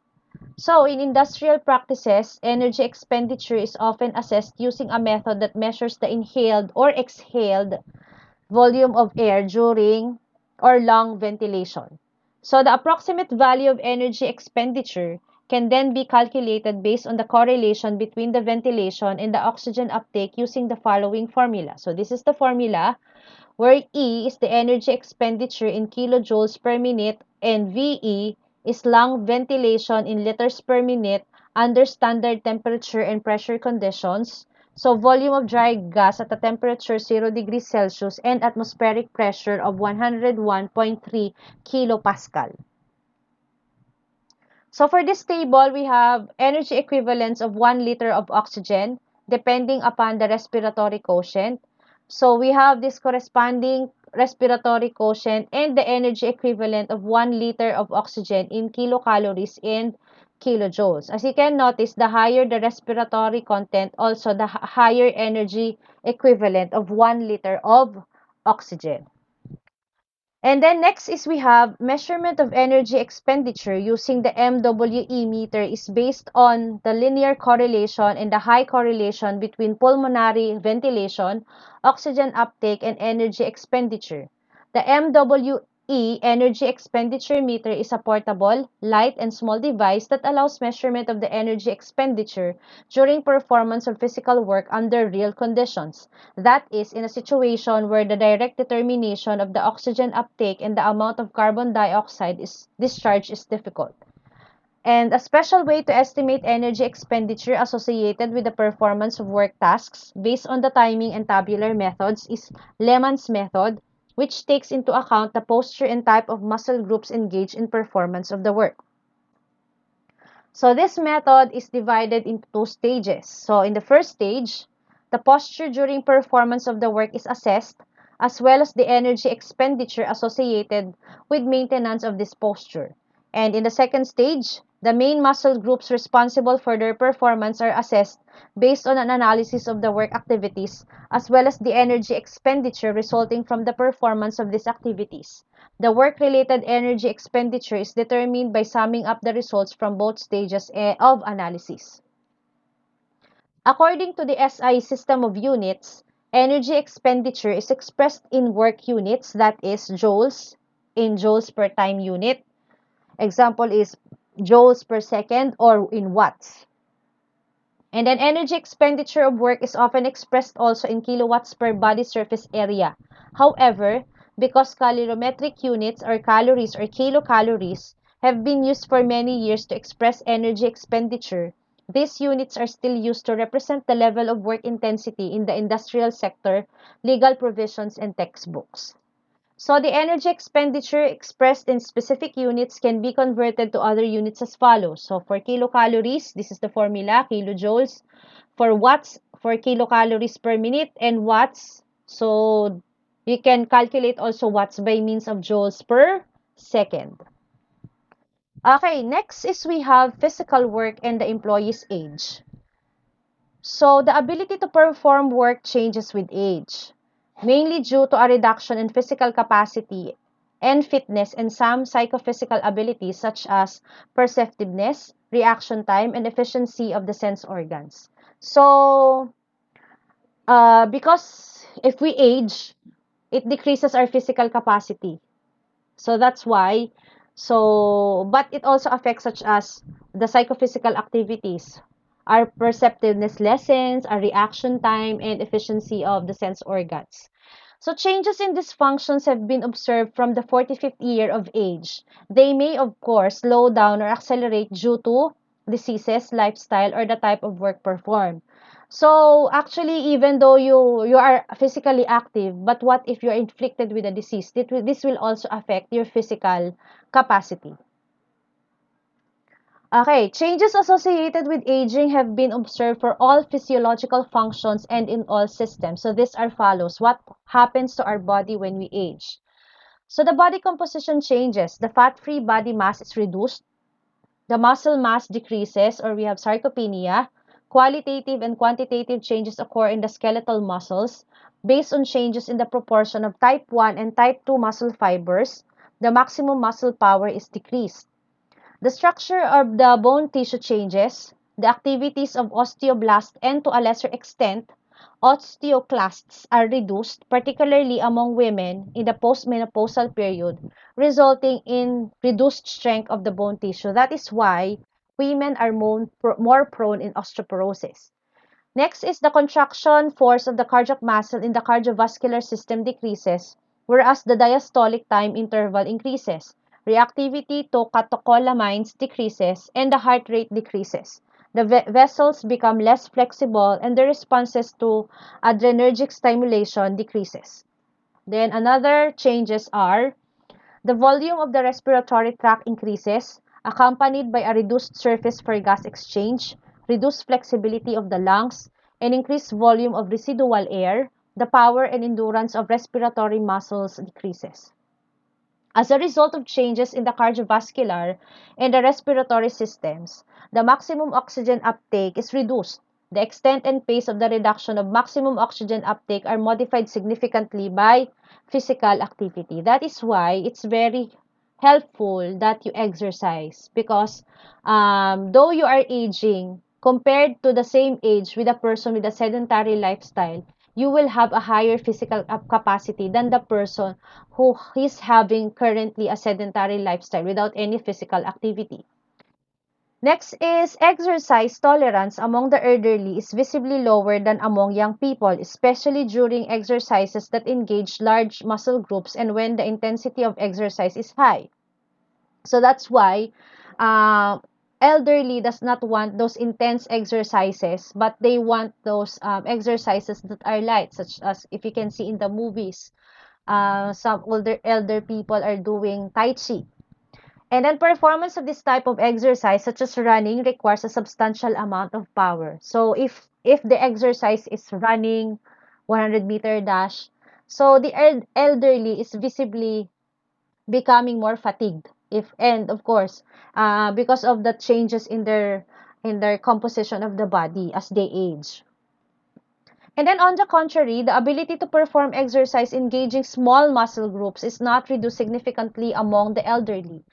So, in industrial practices, energy expenditure is often assessed using a method that measures the inhaled or exhaled volume of air during or long ventilation. So the approximate value of energy expenditure can then be calculated based on the correlation between the ventilation and the oxygen uptake using the following formula. So this is the formula where E is the energy expenditure in kilojoules per minute and VE is lung ventilation in liters per minute under standard temperature and pressure conditions. So volume of dry gas at a temperature 0 degrees Celsius and atmospheric pressure of 101.3 kilopascal. So for this table, we have energy equivalents of 1 liter of oxygen depending upon the respiratory quotient. So we have this corresponding respiratory quotient and the energy equivalent of 1 liter of oxygen in kilocalories and kilojoules. As you can notice, the higher the respiratory content, also the higher energy equivalent of 1 liter of oxygen. And then next is we have measurement of energy expenditure using the MWE meter is based on the linear correlation and the high correlation between pulmonary ventilation, oxygen uptake, and energy expenditure. The MWE energy expenditure meter is a portable, light, and small device that allows measurement of the energy expenditure during performance of physical work under real conditions. That is, in a situation where the direct determination of the oxygen uptake and the amount of carbon dioxide is discharged is difficult. And a special way to estimate energy expenditure associated with the performance of work tasks based on the timing and tabular methods is Lehman's method, which takes into account the posture and type of muscle groups engaged in performance of the work. So this method is divided into two stages. So in the first stage, the posture during performance of the work is assessed, as well as the energy expenditure associated with maintenance of this posture. And in the second stage, the main muscle groups responsible for their performance are assessed based on an analysis of the work activities, as well as the energy expenditure resulting from the performance of these activities. The work-related energy expenditure is determined by summing up the results from both stages of analysis. According to the SI system of units, energy expenditure is expressed in work units, that is joules, in joules per time unit. Example is joules per second or in watts. And then energy expenditure of work is often expressed also in kilowatts per body surface area. However, because calorimetric units or calories or kilocalories have been used for many years to express energy expenditure, these units are still used to represent the level of work intensity in the industrial sector, legal provisions, and textbooks. So the energy expenditure expressed in specific units can be converted to other units as follows. So for kilocalories, this is the formula, kilojoules. For watts, for kilocalories per minute, and watts, so you can calculate also watts by means of joules per second. Okay, next is we have physical work and the employee's age. So the ability to perform work changes with age, mainly due to a reduction in physical capacity and fitness and some psychophysical abilities such as perceptiveness, reaction time, and efficiency of the sense organs. So, because if we age, it decreases our physical capacity. So that's why. So, but it also affects such as the psychophysical activities. Our perceptiveness lessens, our reaction time, and efficiency of the sense organs. So changes in these functions have been observed from the 45th year of age. They may, of course, slow down or accelerate due to diseases, lifestyle, or the type of work performed. So actually, even though you are physically active, but what if you're inflicted with a disease? This will also affect your physical capacity. Okay, changes associated with aging have been observed for all physiological functions and in all systems. So these are follows. What happens to our body when we age? So the body composition changes. The fat-free body mass is reduced. The muscle mass decreases, or we have sarcopenia. Qualitative and quantitative changes occur in the skeletal muscles based on changes in the proportion of type 1 and type 2 muscle fibers. The maximum muscle power is decreased. The structure of the bone tissue changes. The activities of osteoblasts and, to a lesser extent, osteoclasts are reduced, particularly among women in the postmenopausal period, resulting in reduced strength of the bone tissue. That is why women are more prone in osteoporosis. Next is the contraction force of the cardiac muscle in the cardiovascular system decreases, whereas the diastolic time interval increases. Reactivity to catecholamines decreases, and the heart rate decreases. the vessels become less flexible, and the responses to adrenergic stimulation decreases. Then another changes are the volume of the respiratory tract increases, accompanied by a reduced surface for gas exchange, reduced flexibility of the lungs, and increased volume of residual air. The power and endurance of respiratory muscles decreases. As a result of changes in the cardiovascular and the respiratory systems, the maximum oxygen uptake is reduced. The extent and pace of the reduction of maximum oxygen uptake are modified significantly by physical activity. That is why it's very helpful that you exercise because though you are aging, compared to the same age with a person with a sedentary lifestyle, you will have a higher physical capacity than the person who is having currently a sedentary lifestyle without any physical activity. Next is exercise tolerance among the elderly is visibly lower than among young people, especially during exercises that engage large muscle groups and when the intensity of exercise is high. So that's why uh, elderly does not want those intense exercises, but they want those exercises that are light, such as if you can see in the movies, some older elder people are doing tai chi. And then performance of this type of exercise, such as running, requires a substantial amount of power. So if the exercise is running 100-meter dash, so the elderly is visibly becoming more fatigued. If and of course, because of the changes in their composition of the body as they age. And then on the contrary, the ability to perform exercise engaging small muscle groups is not reduced significantly among the elderly.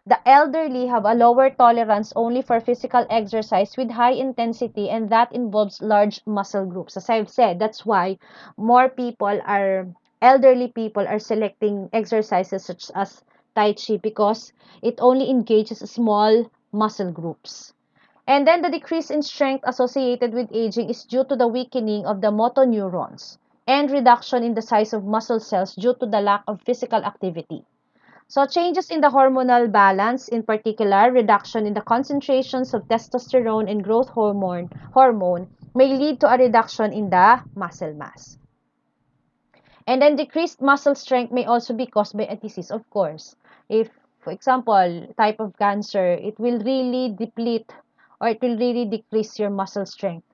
The elderly have a lower tolerance only for physical exercise with high intensity, and that involves large muscle groups. As I've said, that's why more people are elderly people are selecting exercises such as Tai Chi because it only engages small muscle groups. And then the decrease in strength associated with aging is due to the weakening of the motoneurons and reduction in the size of muscle cells due to the lack of physical activity. So changes in the hormonal balance, in particular, reduction in the concentrations of testosterone and growth hormone may lead to a reduction in the muscle mass. And then decreased muscle strength may also be caused by a disease, of course. If, for example, type of cancer, it will really deplete or it will really decrease your muscle strength.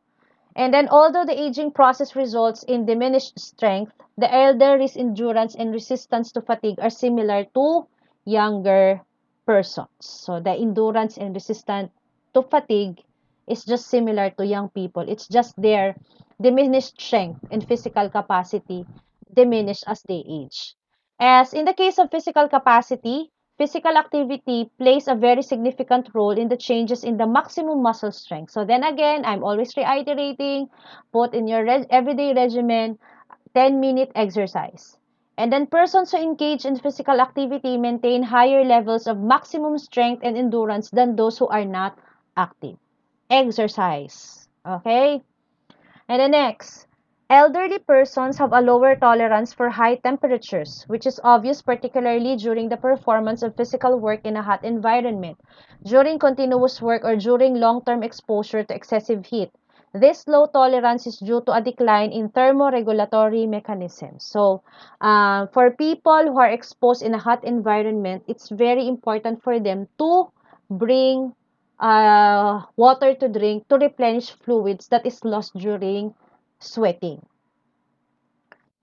And then although the aging process results in diminished strength, the elderly's endurance and resistance to fatigue are similar to younger persons. So the endurance and resistance to fatigue is just similar to young people. It's just their diminished strength and physical capacity diminish as they age. As in the case of physical capacity, physical activity plays a very significant role in the changes in the maximum muscle strength. So then again, I'm always reiterating, put in your everyday regimen 10-minute exercise. And then persons who engage in physical activity maintain higher levels of maximum strength and endurance than those who are not active. Exercise. Okay? And the next, elderly persons have a lower tolerance for high temperatures, which is obvious particularly during the performance of physical work in a hot environment, during continuous work, or during long-term exposure to excessive heat. This low tolerance is due to a decline in thermoregulatory mechanisms. So, for people who are exposed in a hot environment, it's very important for them to bring water to drink to replenish fluids that is lost during sweating.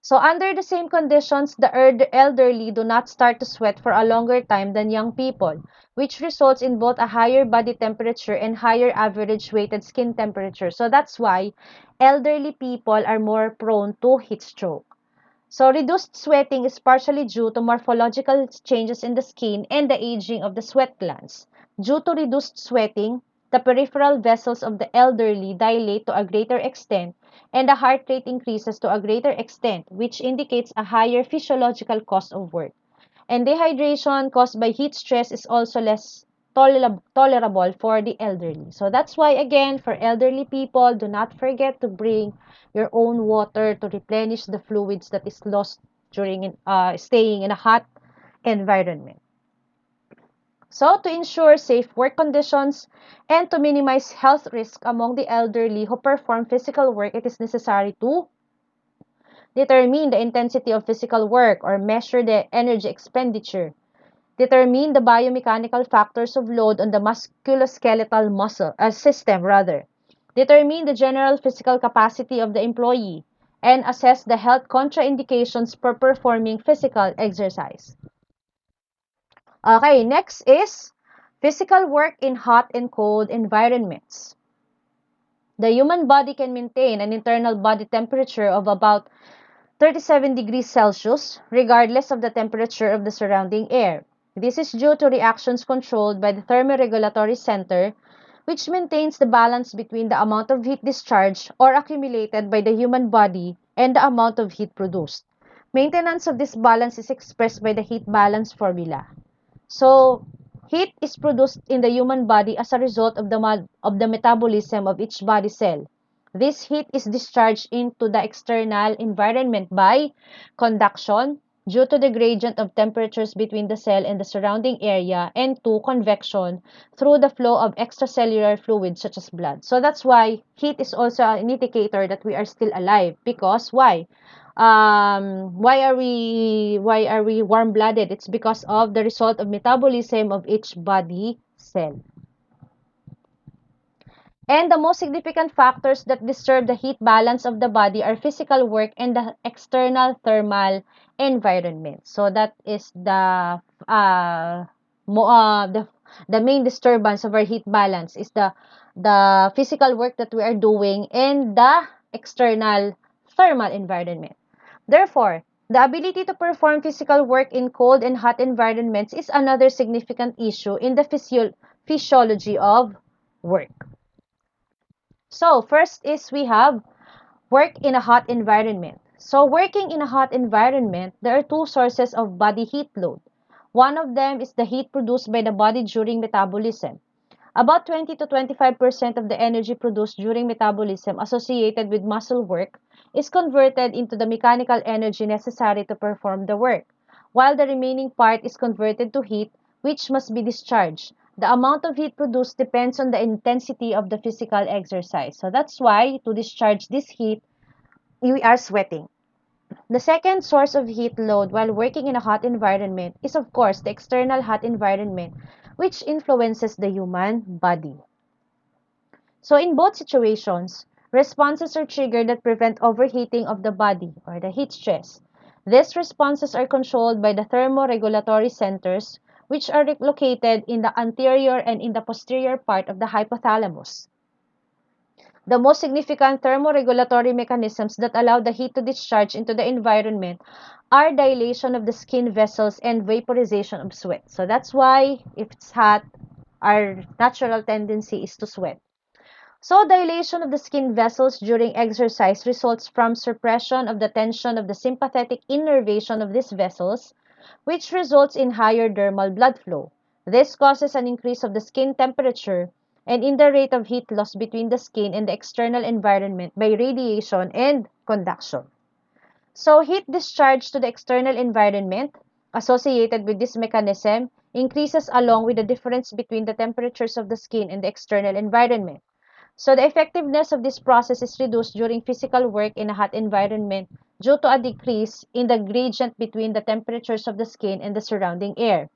So under the same conditions, the elderly do not start to sweat for a longer time than young people, which results in both a higher body temperature and higher average weighted skin temperature. So that's why elderly people are more prone to heat stroke. So reduced sweating is partially due to morphological changes in the skin and the aging of the sweat glands. Due to reduced sweating, the peripheral vessels of the elderly dilate to a greater extent and the heart rate increases to a greater extent, which indicates a higher physiological cost of work. And dehydration caused by heat stress is also less tolerable for the elderly. So that's why, again, for elderly people, do not forget to bring your own water to replenish the fluids that is lost during staying in a hot environment. So, to ensure safe work conditions and to minimize health risk among the elderly who perform physical work, it is necessary to determine the intensity of physical work or measure the energy expenditure, determine the biomechanical factors of load on the musculoskeletal system, determine the general physical capacity of the employee, and assess the health contraindications for performing physical exercise. Okay, next is physical work in hot and cold environments. The human body can maintain an internal body temperature of about 37 degrees Celsius, regardless of the temperature of the surrounding air. This is due to reactions controlled by the thermoregulatory center, which maintains the balance between the amount of heat discharged or accumulated by the human body and the amount of heat produced. Maintenance of this balance is expressed by the heat balance formula. So, heat is produced in the human body as a result of the metabolism of each body cell. This heat is discharged into the external environment by conduction due to the gradient of temperatures between the cell and the surrounding area, and to convection through the flow of extracellular fluids such as blood. So that's why heat is also an indicator that we are still alive. Because why? Why are we warm-blooded? It's because of the result of metabolism of each body cell. And the most significant factors that disturb the heat balance of the body are physical work and the external thermal environment. So that is uh, mo, uh the the main disturbance of our heat balance is the physical work that we are doing and the external thermal environment. Therefore, the ability to perform physical work in cold and hot environments is another significant issue in the physiology of work. So, first is we have work in a hot environment. So, working in a hot environment, there are two sources of body heat load. One of them is the heat produced by the body during metabolism. About 20 to 25% of the energy produced during metabolism associated with muscle work is converted into the mechanical energy necessary to perform the work, while the remaining part is converted to heat, which must be discharged. The amount of heat produced depends on the intensity of the physical exercise. So that's why to discharge this heat, we are sweating. The second source of heat load while working in a hot environment is, of course, the external hot environment, which influences the human body. So in both situations, responses are triggered that prevent overheating of the body or the heat stress. These responses are controlled by the thermoregulatory centers, which are located in the anterior and in the posterior part of the hypothalamus. The most significant thermoregulatory mechanisms that allow the heat to discharge into the environment are dilation of the skin vessels and vaporization of sweat. So that's why if it's hot, our natural tendency is to sweat. So dilation of the skin vessels during exercise results from suppression of the tension of the sympathetic innervation of these vessels, which results in higher dermal blood flow. This causes an increase of the skin temperature and in the rate of heat loss between the skin and the external environment by radiation and conduction. So heat discharge to the external environment associated with this mechanism increases along with the difference between the temperatures of the skin and the external environment. So the effectiveness of this process is reduced during physical work in a hot environment due to a decrease in the gradient between the temperatures of the skin and the surrounding air.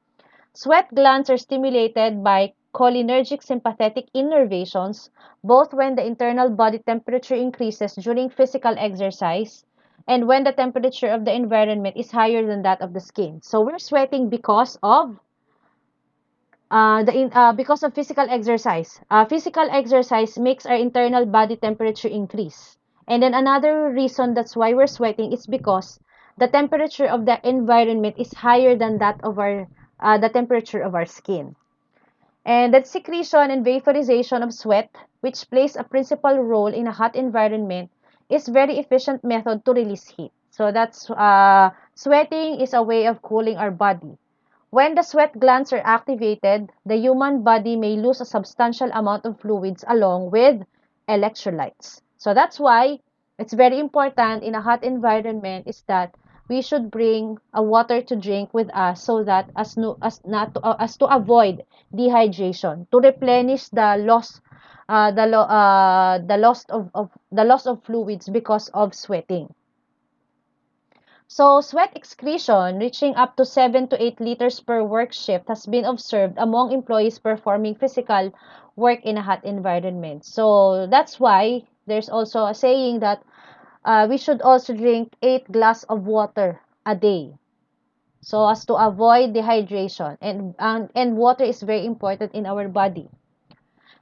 Sweat glands are stimulated by cholinergic sympathetic innervations, both when the internal body temperature increases during physical exercise and when the temperature of the environment is higher than that of the skin. So we're sweating because of physical exercise. Physical exercise makes our internal body temperature increase. And then another reason that's why we're sweating is because the temperature of the environment is higher than that of the temperature of our skin. And that secretion and vaporization of sweat, which plays a principal role in a hot environment, is very efficient method to release heat. So that's sweating is a way of cooling our body. When the sweat glands are activated, the human body may lose a substantial amount of fluids along with electrolytes. So that's why it's very important in a hot environment is that we should bring a water to drink with us so that as to avoid dehydration, to replenish the loss of fluids because of sweating. So, sweat excretion reaching up to 7 to 8 liters per work shift has been observed among employees performing physical work in a hot environment. So, that's why there's also a saying that we should also drink 8 glass of water a day. So, as to avoid dehydration. And water is very important in our body.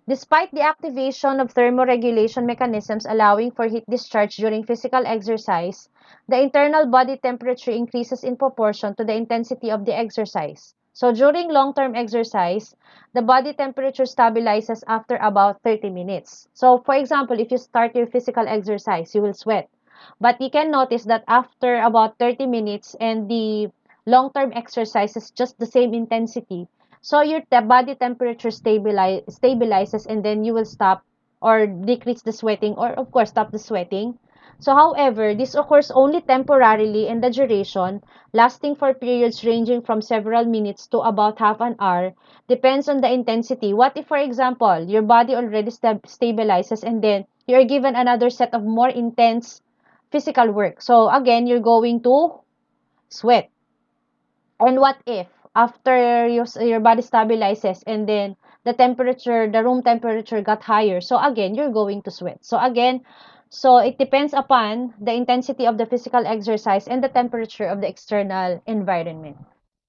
Despite the activation of thermoregulation mechanisms allowing for heat discharge during physical exercise, the internal body temperature increases in proportion to the intensity of the exercise. So during long-term exercise, the body temperature stabilizes after about 30 minutes. So for example, if you start your physical exercise, you will sweat. But you can notice that after about 30 minutes and the long-term exercise is just the same intensity, so your body temperature stabilizes and then you will stop or decrease the sweating or of course stop the sweating. So however, this occurs only temporarily and the duration, lasting for periods ranging from several minutes to about half an hour, depends on the intensity. What if, for example, your body already stabilizes and then you're given another set of more intense physical work? So again, you're going to sweat. And what if after your body stabilizes and then the room temperature got higher? So again, you're going to sweat. So again, so it depends upon the intensity of the physical exercise and the temperature of the external environment.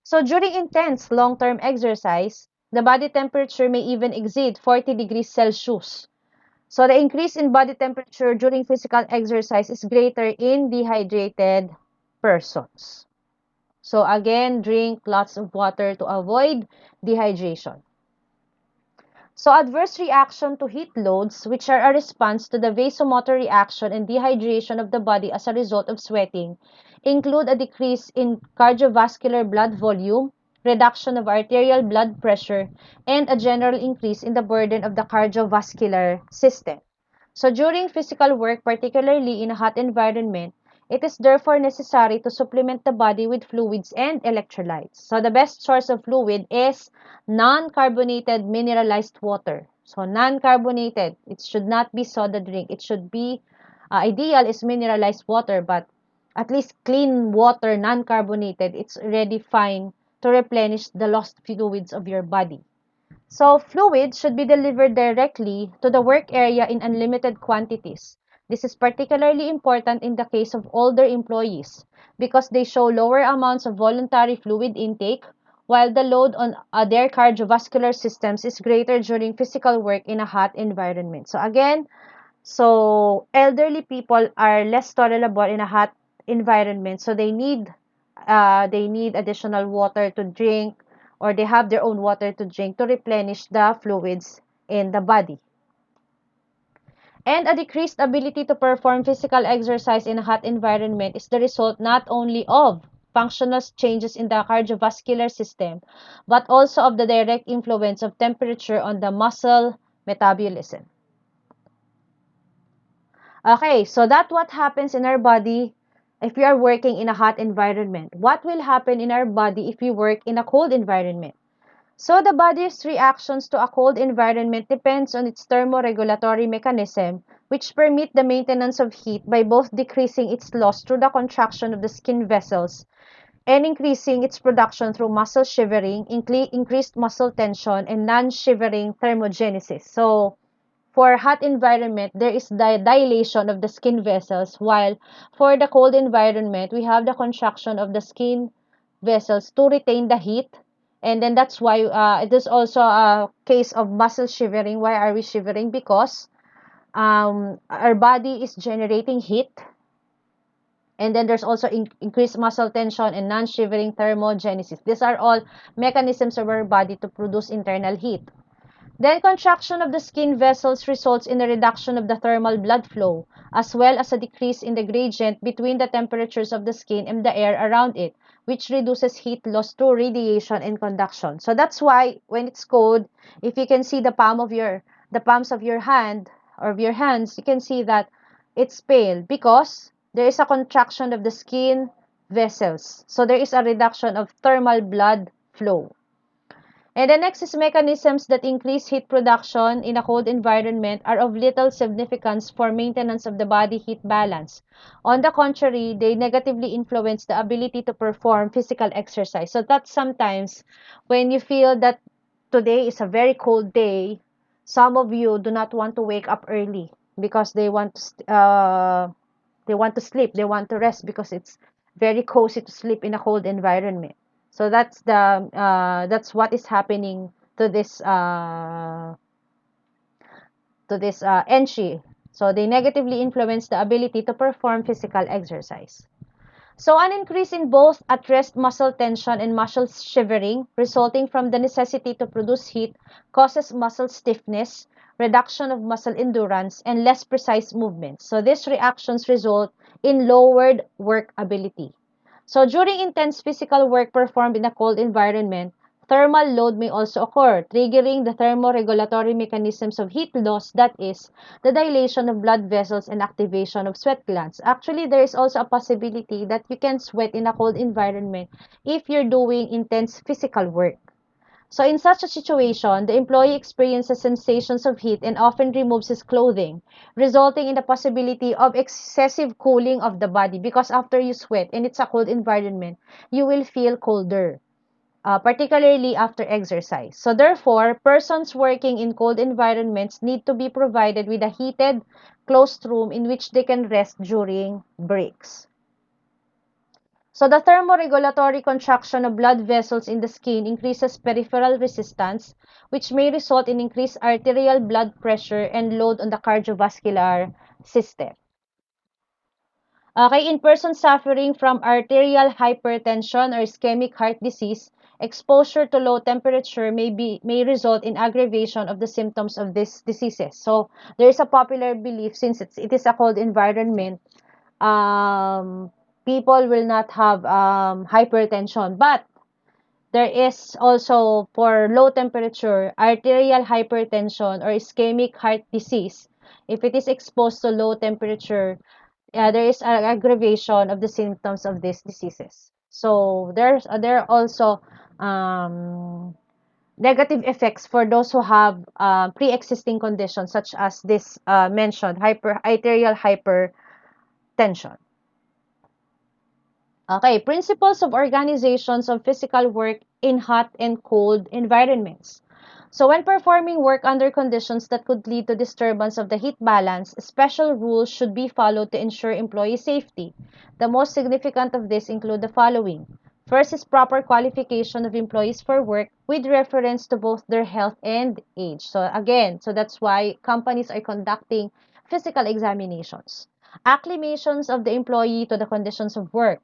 So during intense long-term exercise, the body temperature may even exceed 40 degrees Celsius. So the increase in body temperature during physical exercise is greater in dehydrated persons. So again, drink lots of water to avoid dehydration. So adverse reaction to heat loads, which are a response to the vasomotor reaction and dehydration of the body as a result of sweating, include a decrease in cardiovascular blood volume, reduction of arterial blood pressure, and a general increase in the burden of the cardiovascular system. So during physical work, particularly in a hot environment, it is therefore necessary to supplement the body with fluids and electrolytes. So the best source of fluid is non-carbonated mineralized water. So non-carbonated, it should not be soda drink. It should be, ideal is mineralized water, but at least clean water, non-carbonated, it's already fine to replenish the lost fluids of your body. So fluid should be delivered directly to the work area in unlimited quantities. This is particularly important in the case of older employees because they show lower amounts of voluntary fluid intake while the load on their cardiovascular systems is greater during physical work in a hot environment. So again, so elderly people are less tolerable in a hot environment, so they need additional water to drink or they have their own water to drink to replenish the fluids in the body. And a decreased ability to perform physical exercise in a hot environment is the result not only of functional changes in the cardiovascular system, but also of the direct influence of temperature on the muscle metabolism. Okay, so that's what happens in our body if we are working in a hot environment. What will happen in our body if we work in a cold environment? So the body's reactions to a cold environment depends on its thermoregulatory mechanism, which permit the maintenance of heat by both decreasing its loss through the contraction of the skin vessels and increasing its production through muscle shivering, increased muscle tension, and non-shivering thermogenesis. So for hot environment, there is the dilation of the skin vessels, while for the cold environment, we have the contraction of the skin vessels to retain the heat. And then that's why it is also a case of muscle shivering. Why are we shivering? Because our body is generating heat. And then there's also increased muscle tension and non-shivering thermogenesis. These are all mechanisms of our body to produce internal heat. Then contraction of the skin vessels results in a reduction of the thermal blood flow, as well as a decrease in the gradient between the temperatures of the skin and the air around it, which reduces heat loss through radiation and conduction. So that's why when it's cold, if you can see the palms of your hand or of your hands, you can see that it's pale because there is a contraction of the skin vessels. So there is a reduction of thermal blood flow. And the next is mechanisms that increase heat production in a cold environment are of little significance for maintenance of the body heat balance. On the contrary, they negatively influence the ability to perform physical exercise. So that sometimes when you feel that today is a very cold day, some of you do not want to wake up early because they want to sleep, they want to rest because it's very cozy to sleep in a cold environment. So that's what is happening to this entry. So they negatively influence the ability to perform physical exercise. So an increase in both at rest muscle tension and muscle shivering resulting from the necessity to produce heat causes muscle stiffness, reduction of muscle endurance, and less precise movements. So these reactions result in lowered work ability. So during intense physical work performed in a cold environment, thermal load may also occur, triggering the thermoregulatory mechanisms of heat loss, that is, the dilation of blood vessels and activation of sweat glands. Actually, there is also a possibility that you can sweat in a cold environment if you're doing intense physical work. So in such a situation, the employee experiences sensations of heat and often removes his clothing, resulting in the possibility of excessive cooling of the body because after you sweat and it's a cold environment, you will feel colder, particularly after exercise. So therefore, persons working in cold environments need to be provided with a heated, closed room in which they can rest during breaks. So the thermoregulatory contraction of blood vessels in the skin increases peripheral resistance, which may result in increased arterial blood pressure and load on the cardiovascular system. Okay, in persons suffering from arterial hypertension or ischemic heart disease, exposure to low temperature may result in aggravation of the symptoms of these diseases. So there is a popular belief since it is a cold environment, um, people will not have hypertension. But there is also for low temperature, arterial hypertension or ischemic heart disease. If it is exposed to low temperature, there is an aggravation of the symptoms of these diseases. So there are also negative effects for those who have pre-existing conditions such as this mentioned arterial hypertension. Okay, principles of organizations of physical work in hot and cold environments. So when performing work under conditions that could lead to disturbance of the heat balance, special rules should be followed to ensure employee safety. The most significant of these include the following. First is proper qualification of employees for work with reference to both their health and age. So again, so that's why companies are conducting physical examinations. Acclimations of the employee to the conditions of work.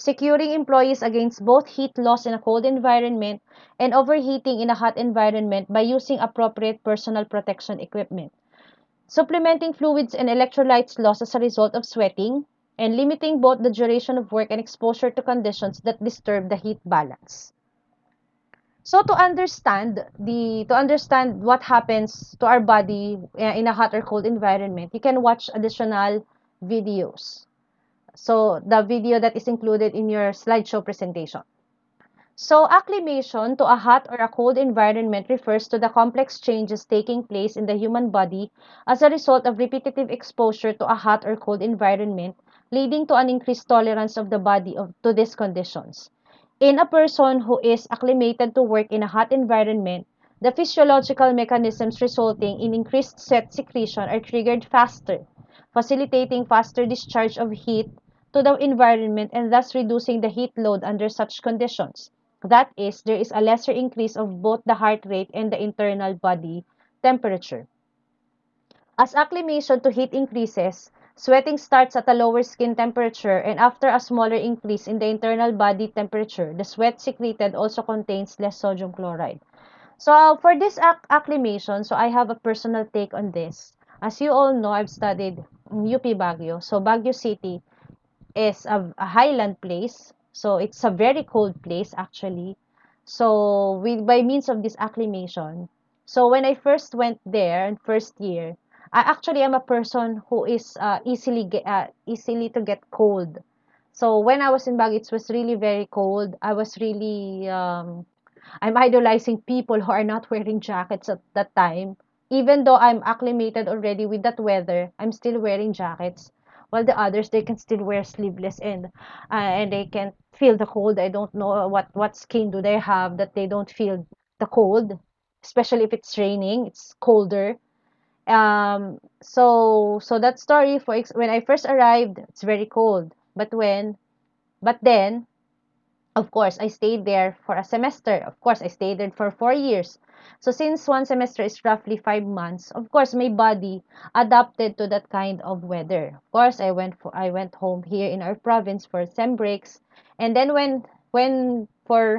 Securing employees against both heat loss in a cold environment and overheating in a hot environment by using appropriate personal protection equipment. Supplementing fluids and electrolytes lost as a result of sweating, and limiting both the duration of work and exposure to conditions that disturb the heat balance. So to understand what happens to our body in a hot or cold environment, you can watch additional videos. So the video that is included in your slideshow presentation. So acclimation to a hot or a cold environment refers to the complex changes taking place in the human body as a result of repetitive exposure to a hot or cold environment, leading to an increased tolerance of the body to these conditions. In a person who is acclimated to work in a hot environment, the physiological mechanisms resulting in increased sweat secretion are triggered faster, facilitating faster discharge of heat to the environment and thus reducing the heat load under such conditions. That is, there is a lesser increase of both the heart rate and the internal body temperature. As acclimation to heat increases, sweating starts at a lower skin temperature, and after a smaller increase in the internal body temperature, the sweat secreted also contains less sodium chloride. So for this acclimation, so I have a personal take on this. As you all know, I've studied UP Baguio. So Baguio City is a highland place. So it's a very cold place actually. So by means of this acclimation, so when I first went there in first year, I actually am a person who is easily to get cold. So when I was in Baguio, it was really very cold. I was really I'm idolizing people who are not wearing jackets at that time. Even though I'm acclimated already with that weather, I'm still wearing jackets. While the others, they can still wear sleeveless and they can feel the cold. I don't know what skin do they have that they don't feel the cold, especially if it's raining. It's colder. So that story when I first arrived, it's very cold. But then of course, I stayed there for a semester. Of course, I stayed there for 4 years. So since one semester is roughly 5 months, of course, my body adapted to that kind of weather. Of course, I went home here in our province for sem breaks, and then when for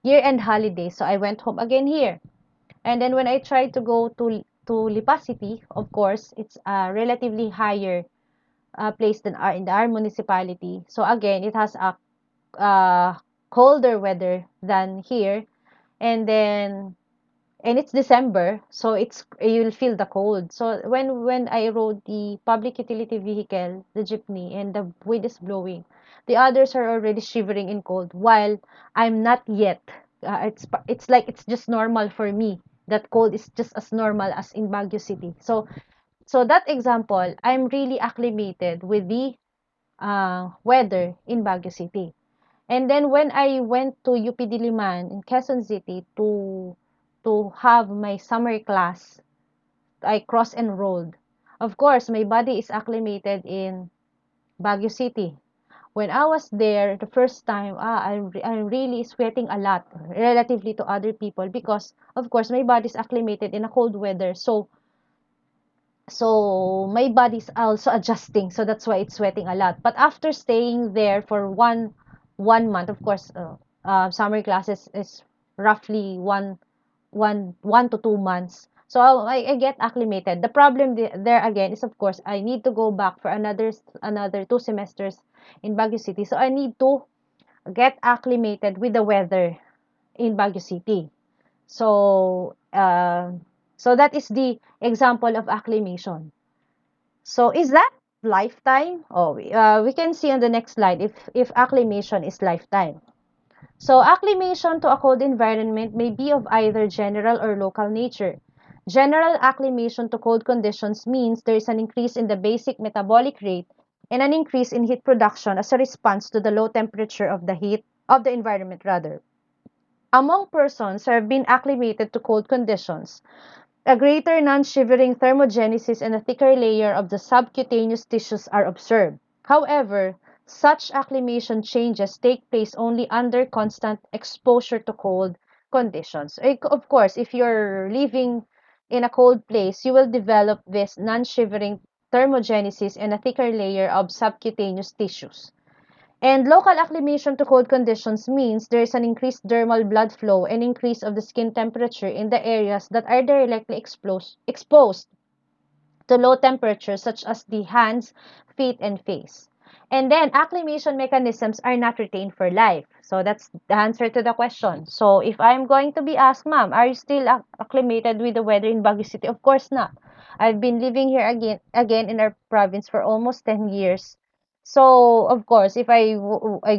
year-end holidays, so I went home again here. And then when I tried to go to Lipa City, of course, it's a relatively higher place than our municipality. So again, it has a uh, colder weather than here, and then and it's December, so you'll feel the cold. So when I rode the public utility vehicle, the jeepney, and the wind is blowing, the others are already shivering in cold, while I'm not yet. It's like it's just normal for me. That cold is just as normal as in Baguio City. So that example, I'm really acclimated with the weather in Baguio City. And then when I went to UP Diliman in Quezon City to have my summer class, I cross enrolled. Of course, my body is acclimated in Baguio City. When I was there the first time, I'm really sweating a lot relatively to other people because of course my body is acclimated in a cold weather. So my body's also adjusting, so that's why it's sweating a lot. But after staying there for one month, of course, summer classes is roughly one to 2 months. So I get acclimated. The problem there again is, of course, I need to go back for another 2 semesters in Baguio City. So I need to get acclimated with the weather in Baguio City. So so that is the example of acclimation. So is that lifetime? Oh, we can see on the next slide if acclimation is lifetime. So acclimation to a cold environment may be of either general or local nature. General acclimation to cold conditions means there is an increase in the basic metabolic rate and an increase in heat production as a response to the low temperature of the heat of the environment rather. Among persons who have been acclimated to cold conditions, a greater non-shivering thermogenesis and a thicker layer of the subcutaneous tissues are observed. However, such acclimation changes take place only under constant exposure to cold conditions. Of course, if you're living in a cold place, you will develop this non-shivering thermogenesis and a thicker layer of subcutaneous tissues. And local acclimation to cold conditions means there is an increased dermal blood flow and increase of the skin temperature in the areas that are directly exposed to low temperatures such as the hands, feet, and face. And then acclimation mechanisms are not retained for life. So that's the answer to the question. So if I'm going to be asked, ma'am, are you still acclimated with the weather in Baguio City? Of course not. I've been living here again in our province for almost 10 years. So of course, if I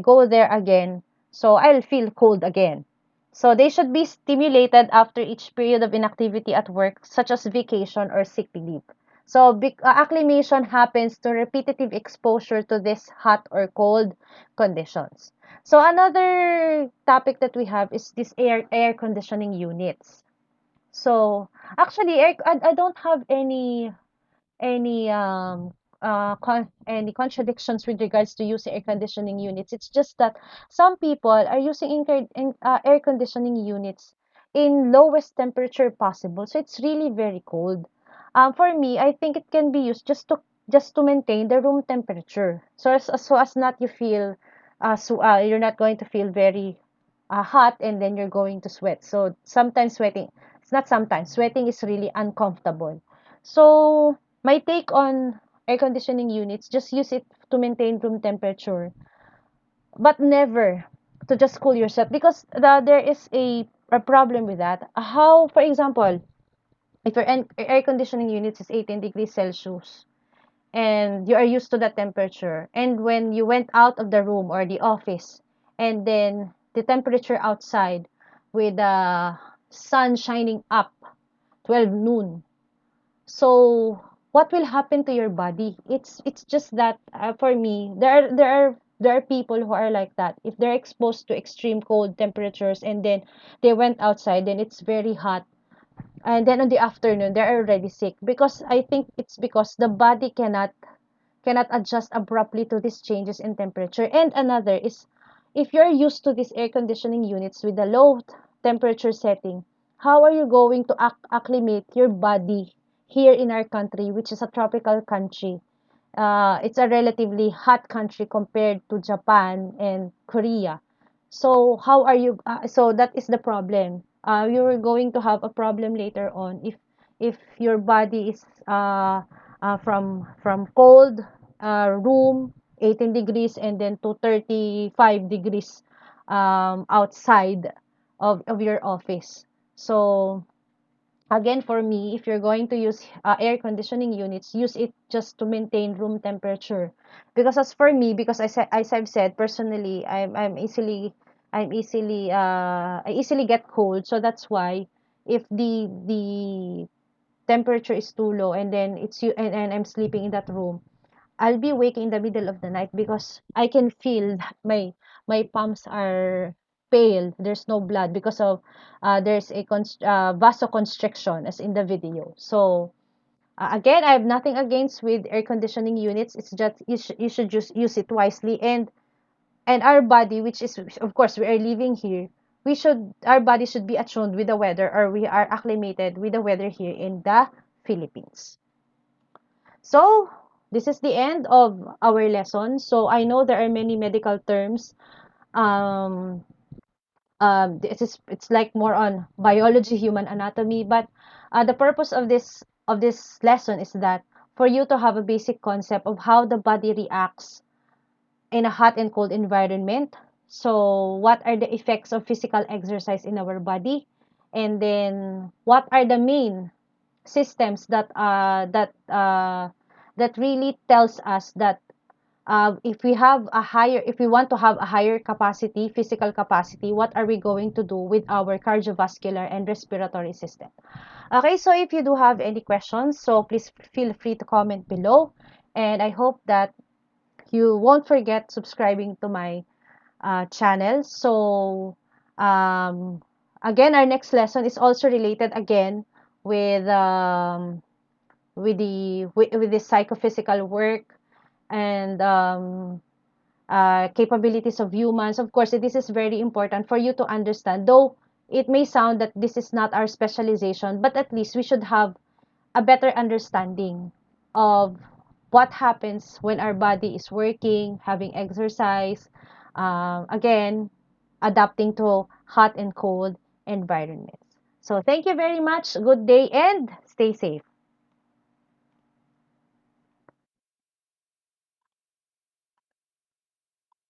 go there again, so I'll feel cold again. So they should be stimulated after each period of inactivity at work, such as vacation or sick leave. So acclimation happens to repetitive exposure to this hot or cold conditions. So another topic that we have is this air conditioning units. So actually, I don't have any any contradictions with regards to using air conditioning units. It's just that some people are using air conditioning units in lowest temperature possible, so it's really very cold. For me, I think it can be used just to maintain the room temperature, so as not you feel you're not going to feel very hot and then you're going to sweat. So sometimes sweating, it's not sometimes sweating is really uncomfortable. So my take on air conditioning units, just use it to maintain room temperature, but never to just cool yourself because there is a problem with that. For example, if your air conditioning unit is 18 degrees Celsius and you are used to the temperature. And when you went out of the room or the office, and then the temperature outside with the sun shining up 12 noon. So what will happen to your body? It's just that for me, there are people who are like that. If they're exposed to extreme cold temperatures and then they went outside, then it's very hot, and then in the afternoon they're already sick, because I think it's because the body cannot adjust abruptly to these changes in temperature. And another is, if you're used to these air conditioning units with a low temperature setting, how are you going to acclimate your body here in our country, which is a tropical country? It's a relatively hot country compared to Japan and Korea. So how are you? So that is the problem. You're going to have a problem later on if your body is from cold room 18 degrees and then to 35 degrees outside of your office. So again, for me, if you're going to use air conditioning units, use it just to maintain room temperature. Because as for me, because as I've said, personally, I easily get cold. So that's why if the temperature is too low and then and I'm sleeping in that room, I'll be waking in the middle of the night because I can feel that my palms are pale. There's no blood because of there's a vasoconstriction as in the video. So again, I have nothing against with air conditioning units. It's just you should just use it wisely, and our body, which is of course we are living here, our body should be attuned with the weather, or we are acclimated with the weather here in the Philippines. So, this is the end of our lesson. So, I know there are many medical terms. Um, it's like more on biology, human anatomy, but the purpose of this lesson is that for you to have a basic concept of how the body reacts in a hot and cold environment. So, what are the effects of physical exercise in our body? And then, what are the main systems that really tells us that if we want to have a higher capacity, physical capacity, what are we going to do with our cardiovascular and respiratory system? Okay, so if you do have any questions, so please feel free to comment below, and I hope that you won't forget subscribing to my channel. So um, again, our next lesson is also related again with with the psychophysical work and capabilities of humans. Of course, this is very important for you to understand. Though it may sound that this is not our specialization, but at least we should have a better understanding of what happens when our body is working, having exercise, again, adapting to hot and cold environments. So thank you very much. Good day and stay safe.